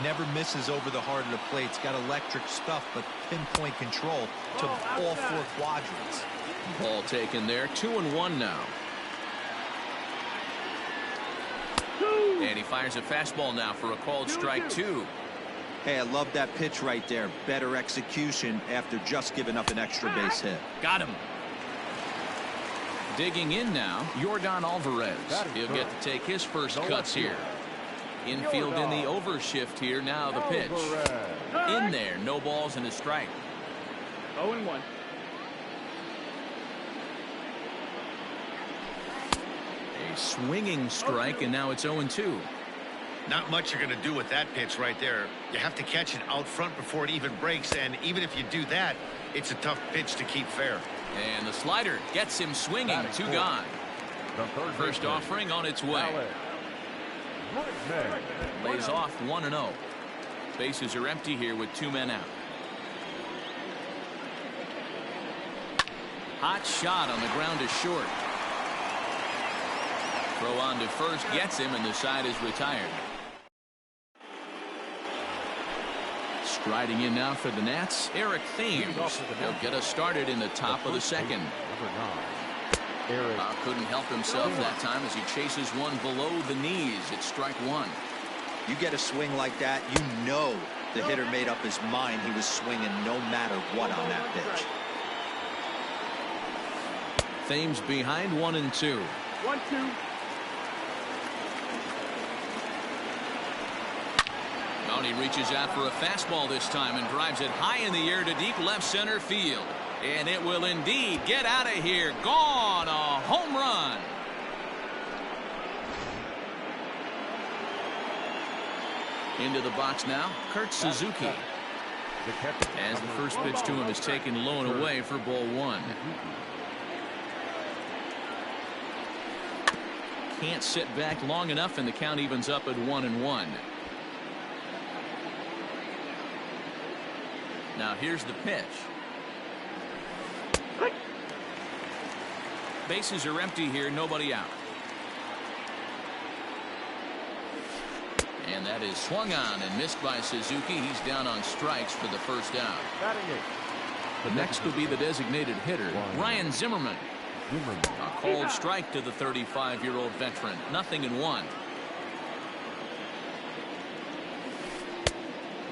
Never misses over the heart of the plate. He's got electric stuff, but pinpoint control to all 4 quadrants. Ball taken there. 2-1 now. And he fires a fastball now for a called strike 2. Hey, I love that pitch right there. Better execution after just giving up an extra base hit. Got him. Digging in now, Yordan Alvarez. He'll get to take his first cuts here. Infield in the overshift here. Now the pitch. In there. No balls and a strike. 0-1. A swinging strike, and now it's 0-2. Not much you're going to do with that pitch right there. You have to catch it out front before it even breaks, and even if you do that, it's a tough pitch to keep fair. And the slider gets him swinging. 2 gone. First offering on its way. Lays off 1-0. Bases are empty here with 2 men out. Hot shot on the ground is short. Throw on to first gets him, and the side is retired. Striding in now for the Nats, Eric Thames. He'll get us started in the top of the second. Couldn't help himself that time as he chases one below the knees. It's strike 1. You get a swing like that, you know the hitter made up his mind he was swinging no matter what on that pitch. Thames behind 1-2. 1-2. He reaches out for a fastball this time and drives it high in the air to deep left center field. And it will indeed get out of here. Gone. A home run. Into the box now, Kurt Suzuki. As the first pitch to him is taken low and away for ball 1. Can't sit back long enough, and the count evens up at 1-1. Now here's the pitch. Bases are empty here, nobody out. And that is swung on and missed by Suzuki. He's down on strikes for the first out. The next will be the designated hitter, Ryan Zimmerman. A cold strike to the 35-year-old veteran. 0-1.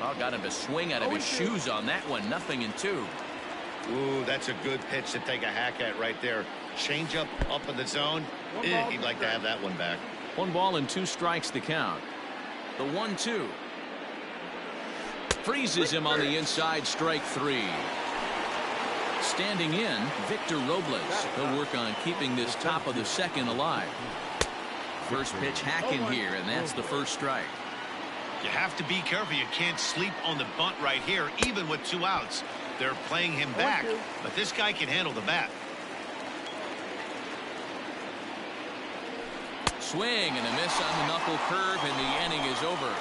Well, got him to swing out of his shoes on that one. 0-2. Ooh, that's a good pitch to take a hack at right there. Change up in the zone. He'd like to have that one back. 1 ball and 2 strikes the count. The 1-2. Freezes him on the inside. Strike 3. Standing in, Victor Robles. He'll work on keeping this top of the second alive. First pitch hack in here, and that's the first strike. You have to be careful. You can't sleep on the bunt right here, even with 2 outs. They're playing him back, but this guy can handle the bat. Swing and a miss on the knuckle curve, and the inning is over.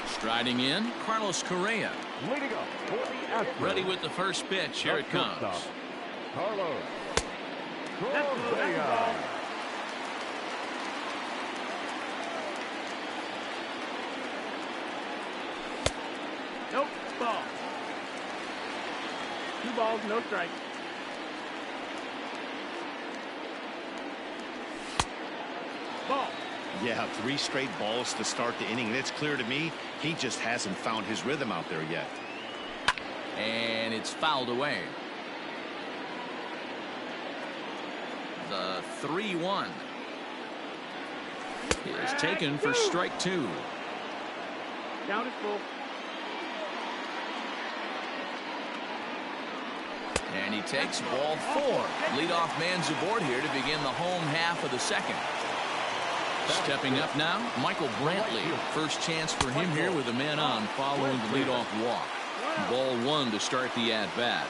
Striding in, Carlos Correa. Ready with the first pitch. Here it comes. Carlos Correa. Nope. Ball. 2 balls, no strikes. Ball. Yeah, 3 straight balls to start the inning, and it's clear to me he just hasn't found his rhythm out there yet. And it's fouled away. The 3-1 is taken for strike 2. Count is full. And he takes ball 4. Leadoff man's aboard here to begin the home half of the second. Stepping up now, Michael Brantley. First chance for him here with a man on following the leadoff walk. Ball 1 to start the at-bat.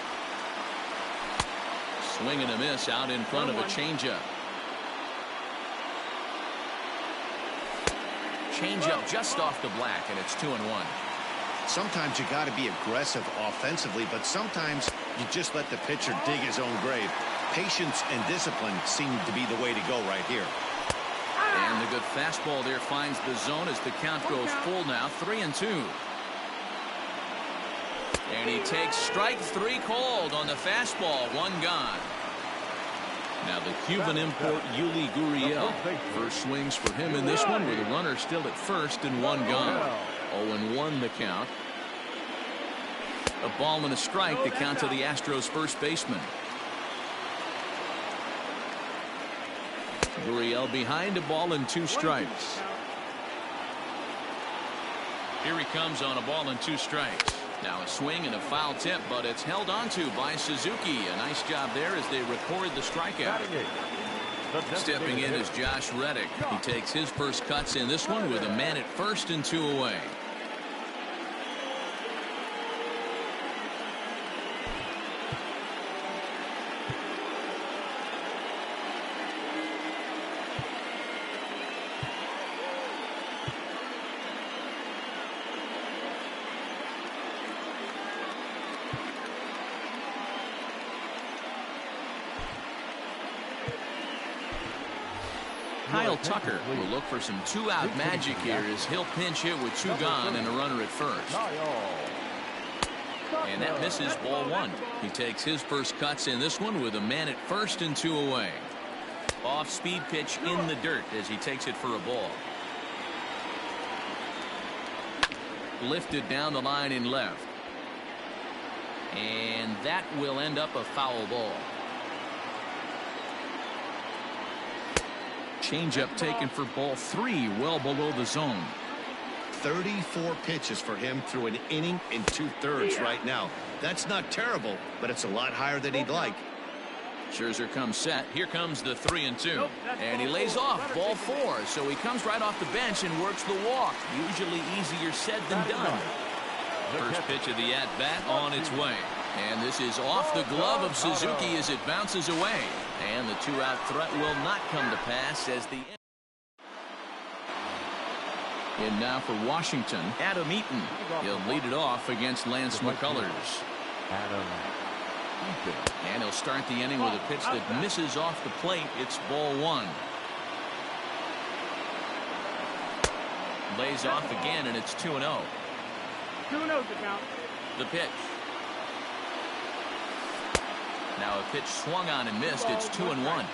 Swing and a miss out in front of a changeup. Changeup just off the black, and it's 2-1. Sometimes you got to be aggressive offensively, but sometimes you just let the pitcher dig his own grave. Patience and discipline seem to be the way to go right here. And the good fastball there finds the zone as the count goes full now. 3-2. And he takes strike 3 called on the fastball. 1 gone. Now the Cuban import Yuli Gurriel. First swings for him in this one with a runner still at first and 1 gone. 0-1 the count. A ball and a strike, the count to the Astros first baseman. Gurriel behind, a ball and 2 strikes. Here he comes on a ball and 2 strikes. Now a swing and a foul tip, but it's held onto by Suzuki. A nice job there as they record the strikeout. Stepping in is Josh Reddick. He takes his first cuts in this one with a man at first and 2 away. Kyle Tucker will look for some 2-out magic here as he'll pinch hit with 2 gone and a runner at first. And that misses, ball 1. He takes his first cuts in this one with a man at first and 2 away. Off-speed pitch in the dirt as he takes it for a ball. Lifted down the line in left. And that will end up a foul ball. Changeup taken for ball 3, well below the zone. 34 pitches for him through an inning and 2/3 right now. That's not terrible, but it's a lot higher than he'd like. Scherzer comes set. Here comes the 3-2. And he lays off ball 4. So he comes right off the bench and works the walk. Usually easier said than done. First pitch of the at-bat on its way. And this is off the glove of Suzuki as it bounces away. And the 2-out threat will not come to pass as the... And now for Washington, Adam Eaton. He'll lead it off against Lance McCullers. And he'll start the inning with a pitch that misses off the plate. It's ball 1. Lays off again, and it's 2-0. 2-0 to count. The pitch. Now a pitch swung on and missed. It's 2-1.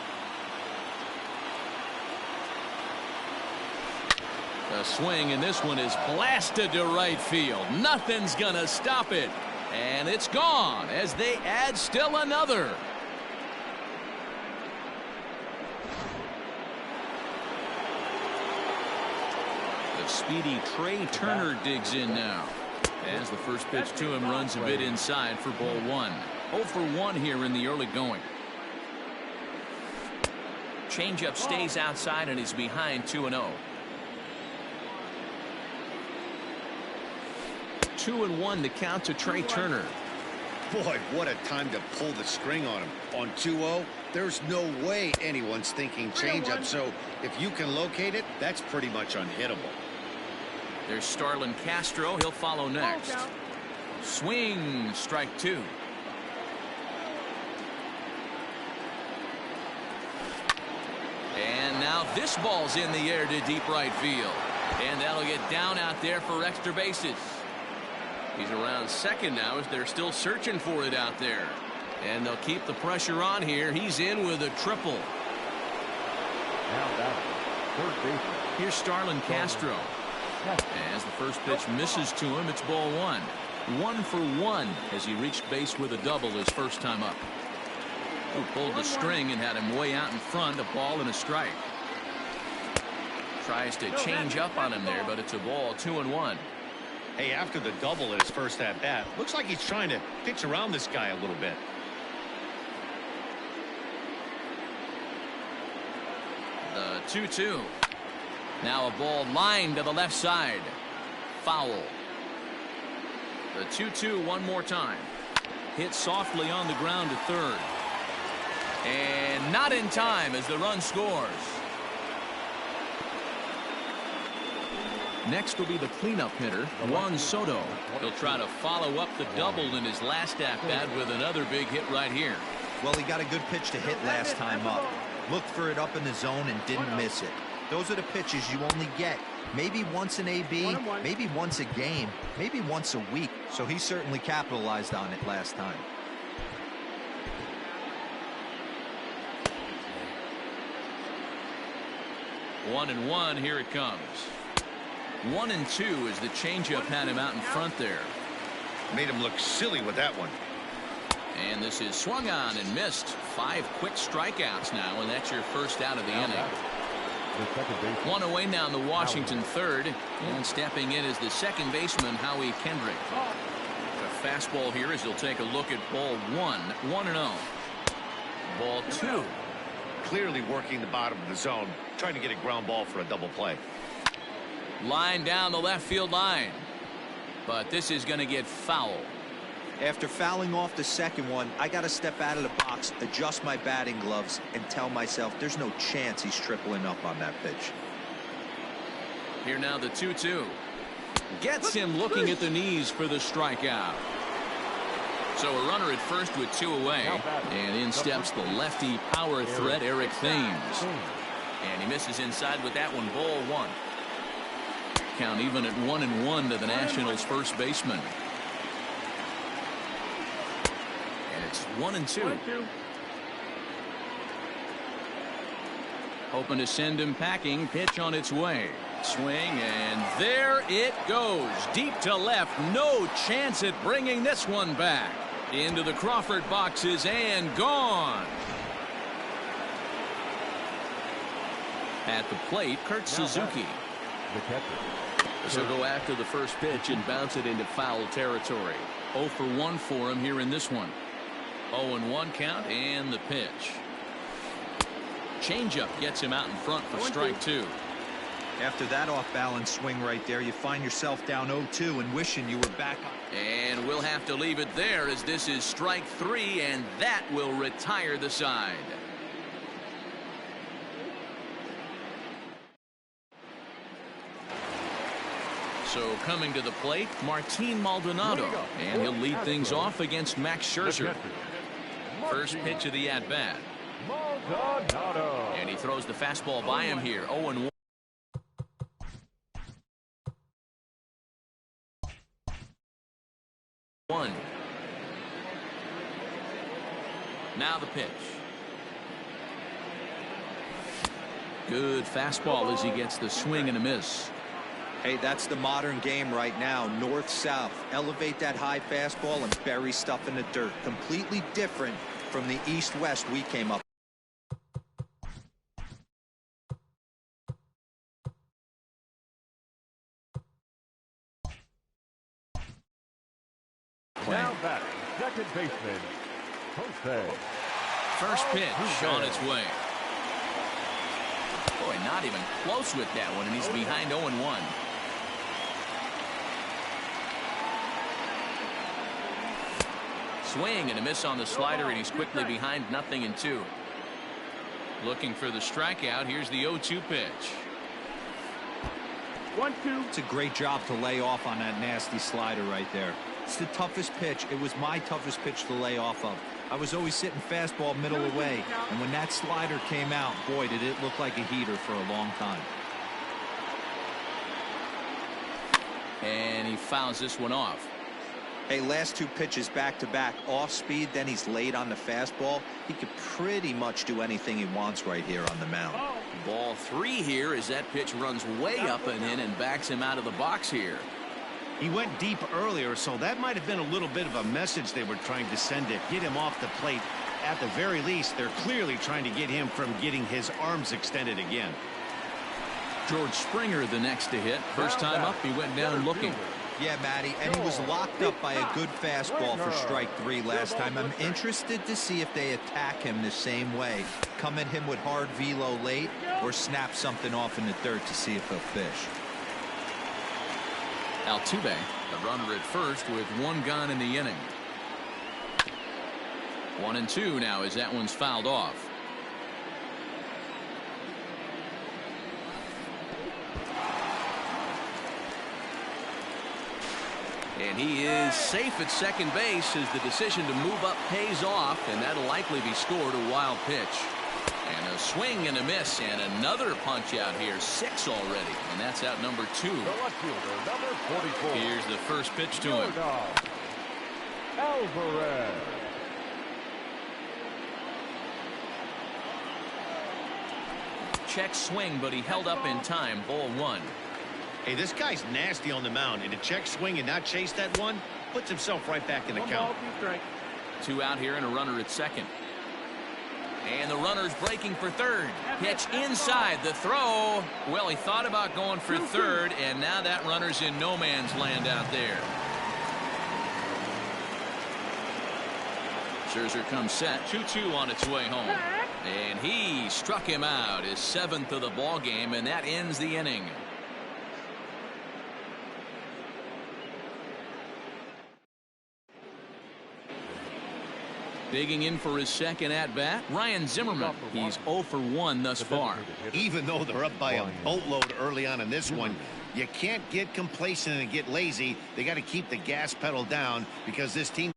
A swing, and this one is blasted to right field. Nothing's gonna stop it. And it's gone as they add still another. The speedy Trey Turner digs in now. As the first pitch to him runs a bit inside for ball 1. 0 for 1 here in the early going. Changeup stays outside and is behind 2-0. 2-1 to count to Trey Turner. Boy, what a time to pull the string on him. On 2-0, there's no way anyone's thinking changeup. So if you can locate it, that's pretty much unhittable. There's Starlin Castro. He'll follow next. Swing, strike 2. And now this ball's in the air to deep right field. And that'll get down out there for extra bases. He's around second now as they're still searching for it out there. And they'll keep the pressure on here. He's in with a triple. Now down. Third base. Here's Starlin Castro. As the first pitch misses to him, it's ball 1. 1 for 1 as he reached base with a double his first time up. Who pulled the string and had him way out in front, a ball and a strike. Tries to change up on him there, but it's a ball. 2-1. Hey, after the double in his first at-bat, looks like he's trying to pitch around this guy a little bit. The 2-2. Now a ball lined to the left side. Foul. The 2-2 one more time. Hit softly on the ground to third. And not in time as the run scores. Next will be the cleanup hitter, Juan Soto. He'll try to follow up the double in his last at-bat with another big hit right here. Well, he got a good pitch to hit last time up. Looked for it up in the zone and didn't miss it. Those are the pitches you only get. Maybe once an AB, maybe once a game, maybe once a week. So he certainly capitalized on it last time. One and one, here it comes. 1-2 as the changeup had him out in front there. Made him look silly with that one. And this is swung on and missed. 5 quick strikeouts now, and that's your first out of the inning. One away now in the Washington third, and stepping in is the second baseman, Howie Kendrick. fastball here as he'll take a look at ball 1. 1-0. Ball 2. Clearly working the bottom of the zone, trying to get a ground ball for a double play. Line down the left field line. But this is going to get foul. After fouling off the second one, I got to step out of the box, adjust my batting gloves, and tell myself there's no chance he's tripling up on that pitch. Here now the 2-2. Gets him looking at the knees for the strikeout. So a runner at first with 2 away. And in steps the lefty power threat, Eric Thames. And he misses inside with that one, ball 1. Count even at 1-1 to the Nationals' first baseman. And it's 1-2. Hoping to send him packing. Pitch on its way. Swing, and there it goes. Deep to left. No chance at bringing this one back. Into the Crawford boxes and gone. At the plate, Kurt Suzuki. The catcher. So go after the first pitch and bounce it into foul territory. 0 for 1 for him here in this one. 0-1 count and the pitch. Changeup gets him out in front for strike 2. After that off-balance swing right there, you find yourself down 0-2 and wishing you were back. And we'll have to leave it there as this is strike 3, and that will retire the side. So coming to the plate, Martin Maldonado, and he'll lead things off against Max Scherzer. First pitch of the at-bat. Maldonado. And he throws the fastball by him here. 0-1. Now the pitch. Good fastball as he gets the swing and a miss. Hey, that's the modern game right now. North-south. Elevate that high fastball and bury stuff in the dirt. Completely different from the east-west we came up. Now batting, second baseman, Jose. First pitch on its way. Boy, not even close with that one, and he's behind 0-1. Swing and a miss on the slider, and he's quickly behind 0-2. Looking for the strikeout. Here's the 0-2 pitch. 1-2. It's a great job to lay off on that nasty slider right there. It's the toughest pitch. It was my toughest pitch to lay off of. I was always sitting fastball middle away, and when that slider came out, boy, did it look like a heater for a long time. And he fouls this one off. Hey, last 2 pitches back-to-back, off speed, then he's late on the fastball. He could pretty much do anything he wants right here on the mound. Ball 3 here as that pitch runs way up and in and backs him out of the box here. He went deep earlier, so that might have been a little bit of a message they were trying to send to get him off the plate. At the very least, they're clearly trying to get him from getting his arms extended again. George Springer the next to hit. First time up, he went down looking. Yeah, Matty, and he was locked up by a good fastball for strike 3 last time. I'm interested to see if they attack him the same way. Come at him with hard velo late or snap something off in the dirt to see if he'll fish. Altuve, the runner at first with 1 gone in the inning. 1-2 now as that one's fouled off. And he is safe at second base as the decision to move up pays off, and that'll likely be scored a wild pitch. And a swing and a miss, and another punch out here. 6 already, and that's out number 2. The left fielder, number 44. Here's the first pitch to him. Alvarez. Check swing, but he held up in time. Ball 1. Hey, this guy's nasty on the mound, and to check swing and not chase that one puts himself right back in the count. 2 out here and a runner at second. And the runner's breaking for third. Pitch inside the throw. Well, he thought about going for third, and now that runner's in no man's land out there. Scherzer comes set. 2-2 on its way home. And he struck him out, his 7th of the ball game, and that ends the inning. Digging in for his second at-bat, Ryan Zimmerman. He's 0 for 1 thus far. Even though they're up by a boatload early on in this one, you can't get complacent and get lazy. They got to keep the gas pedal down because this team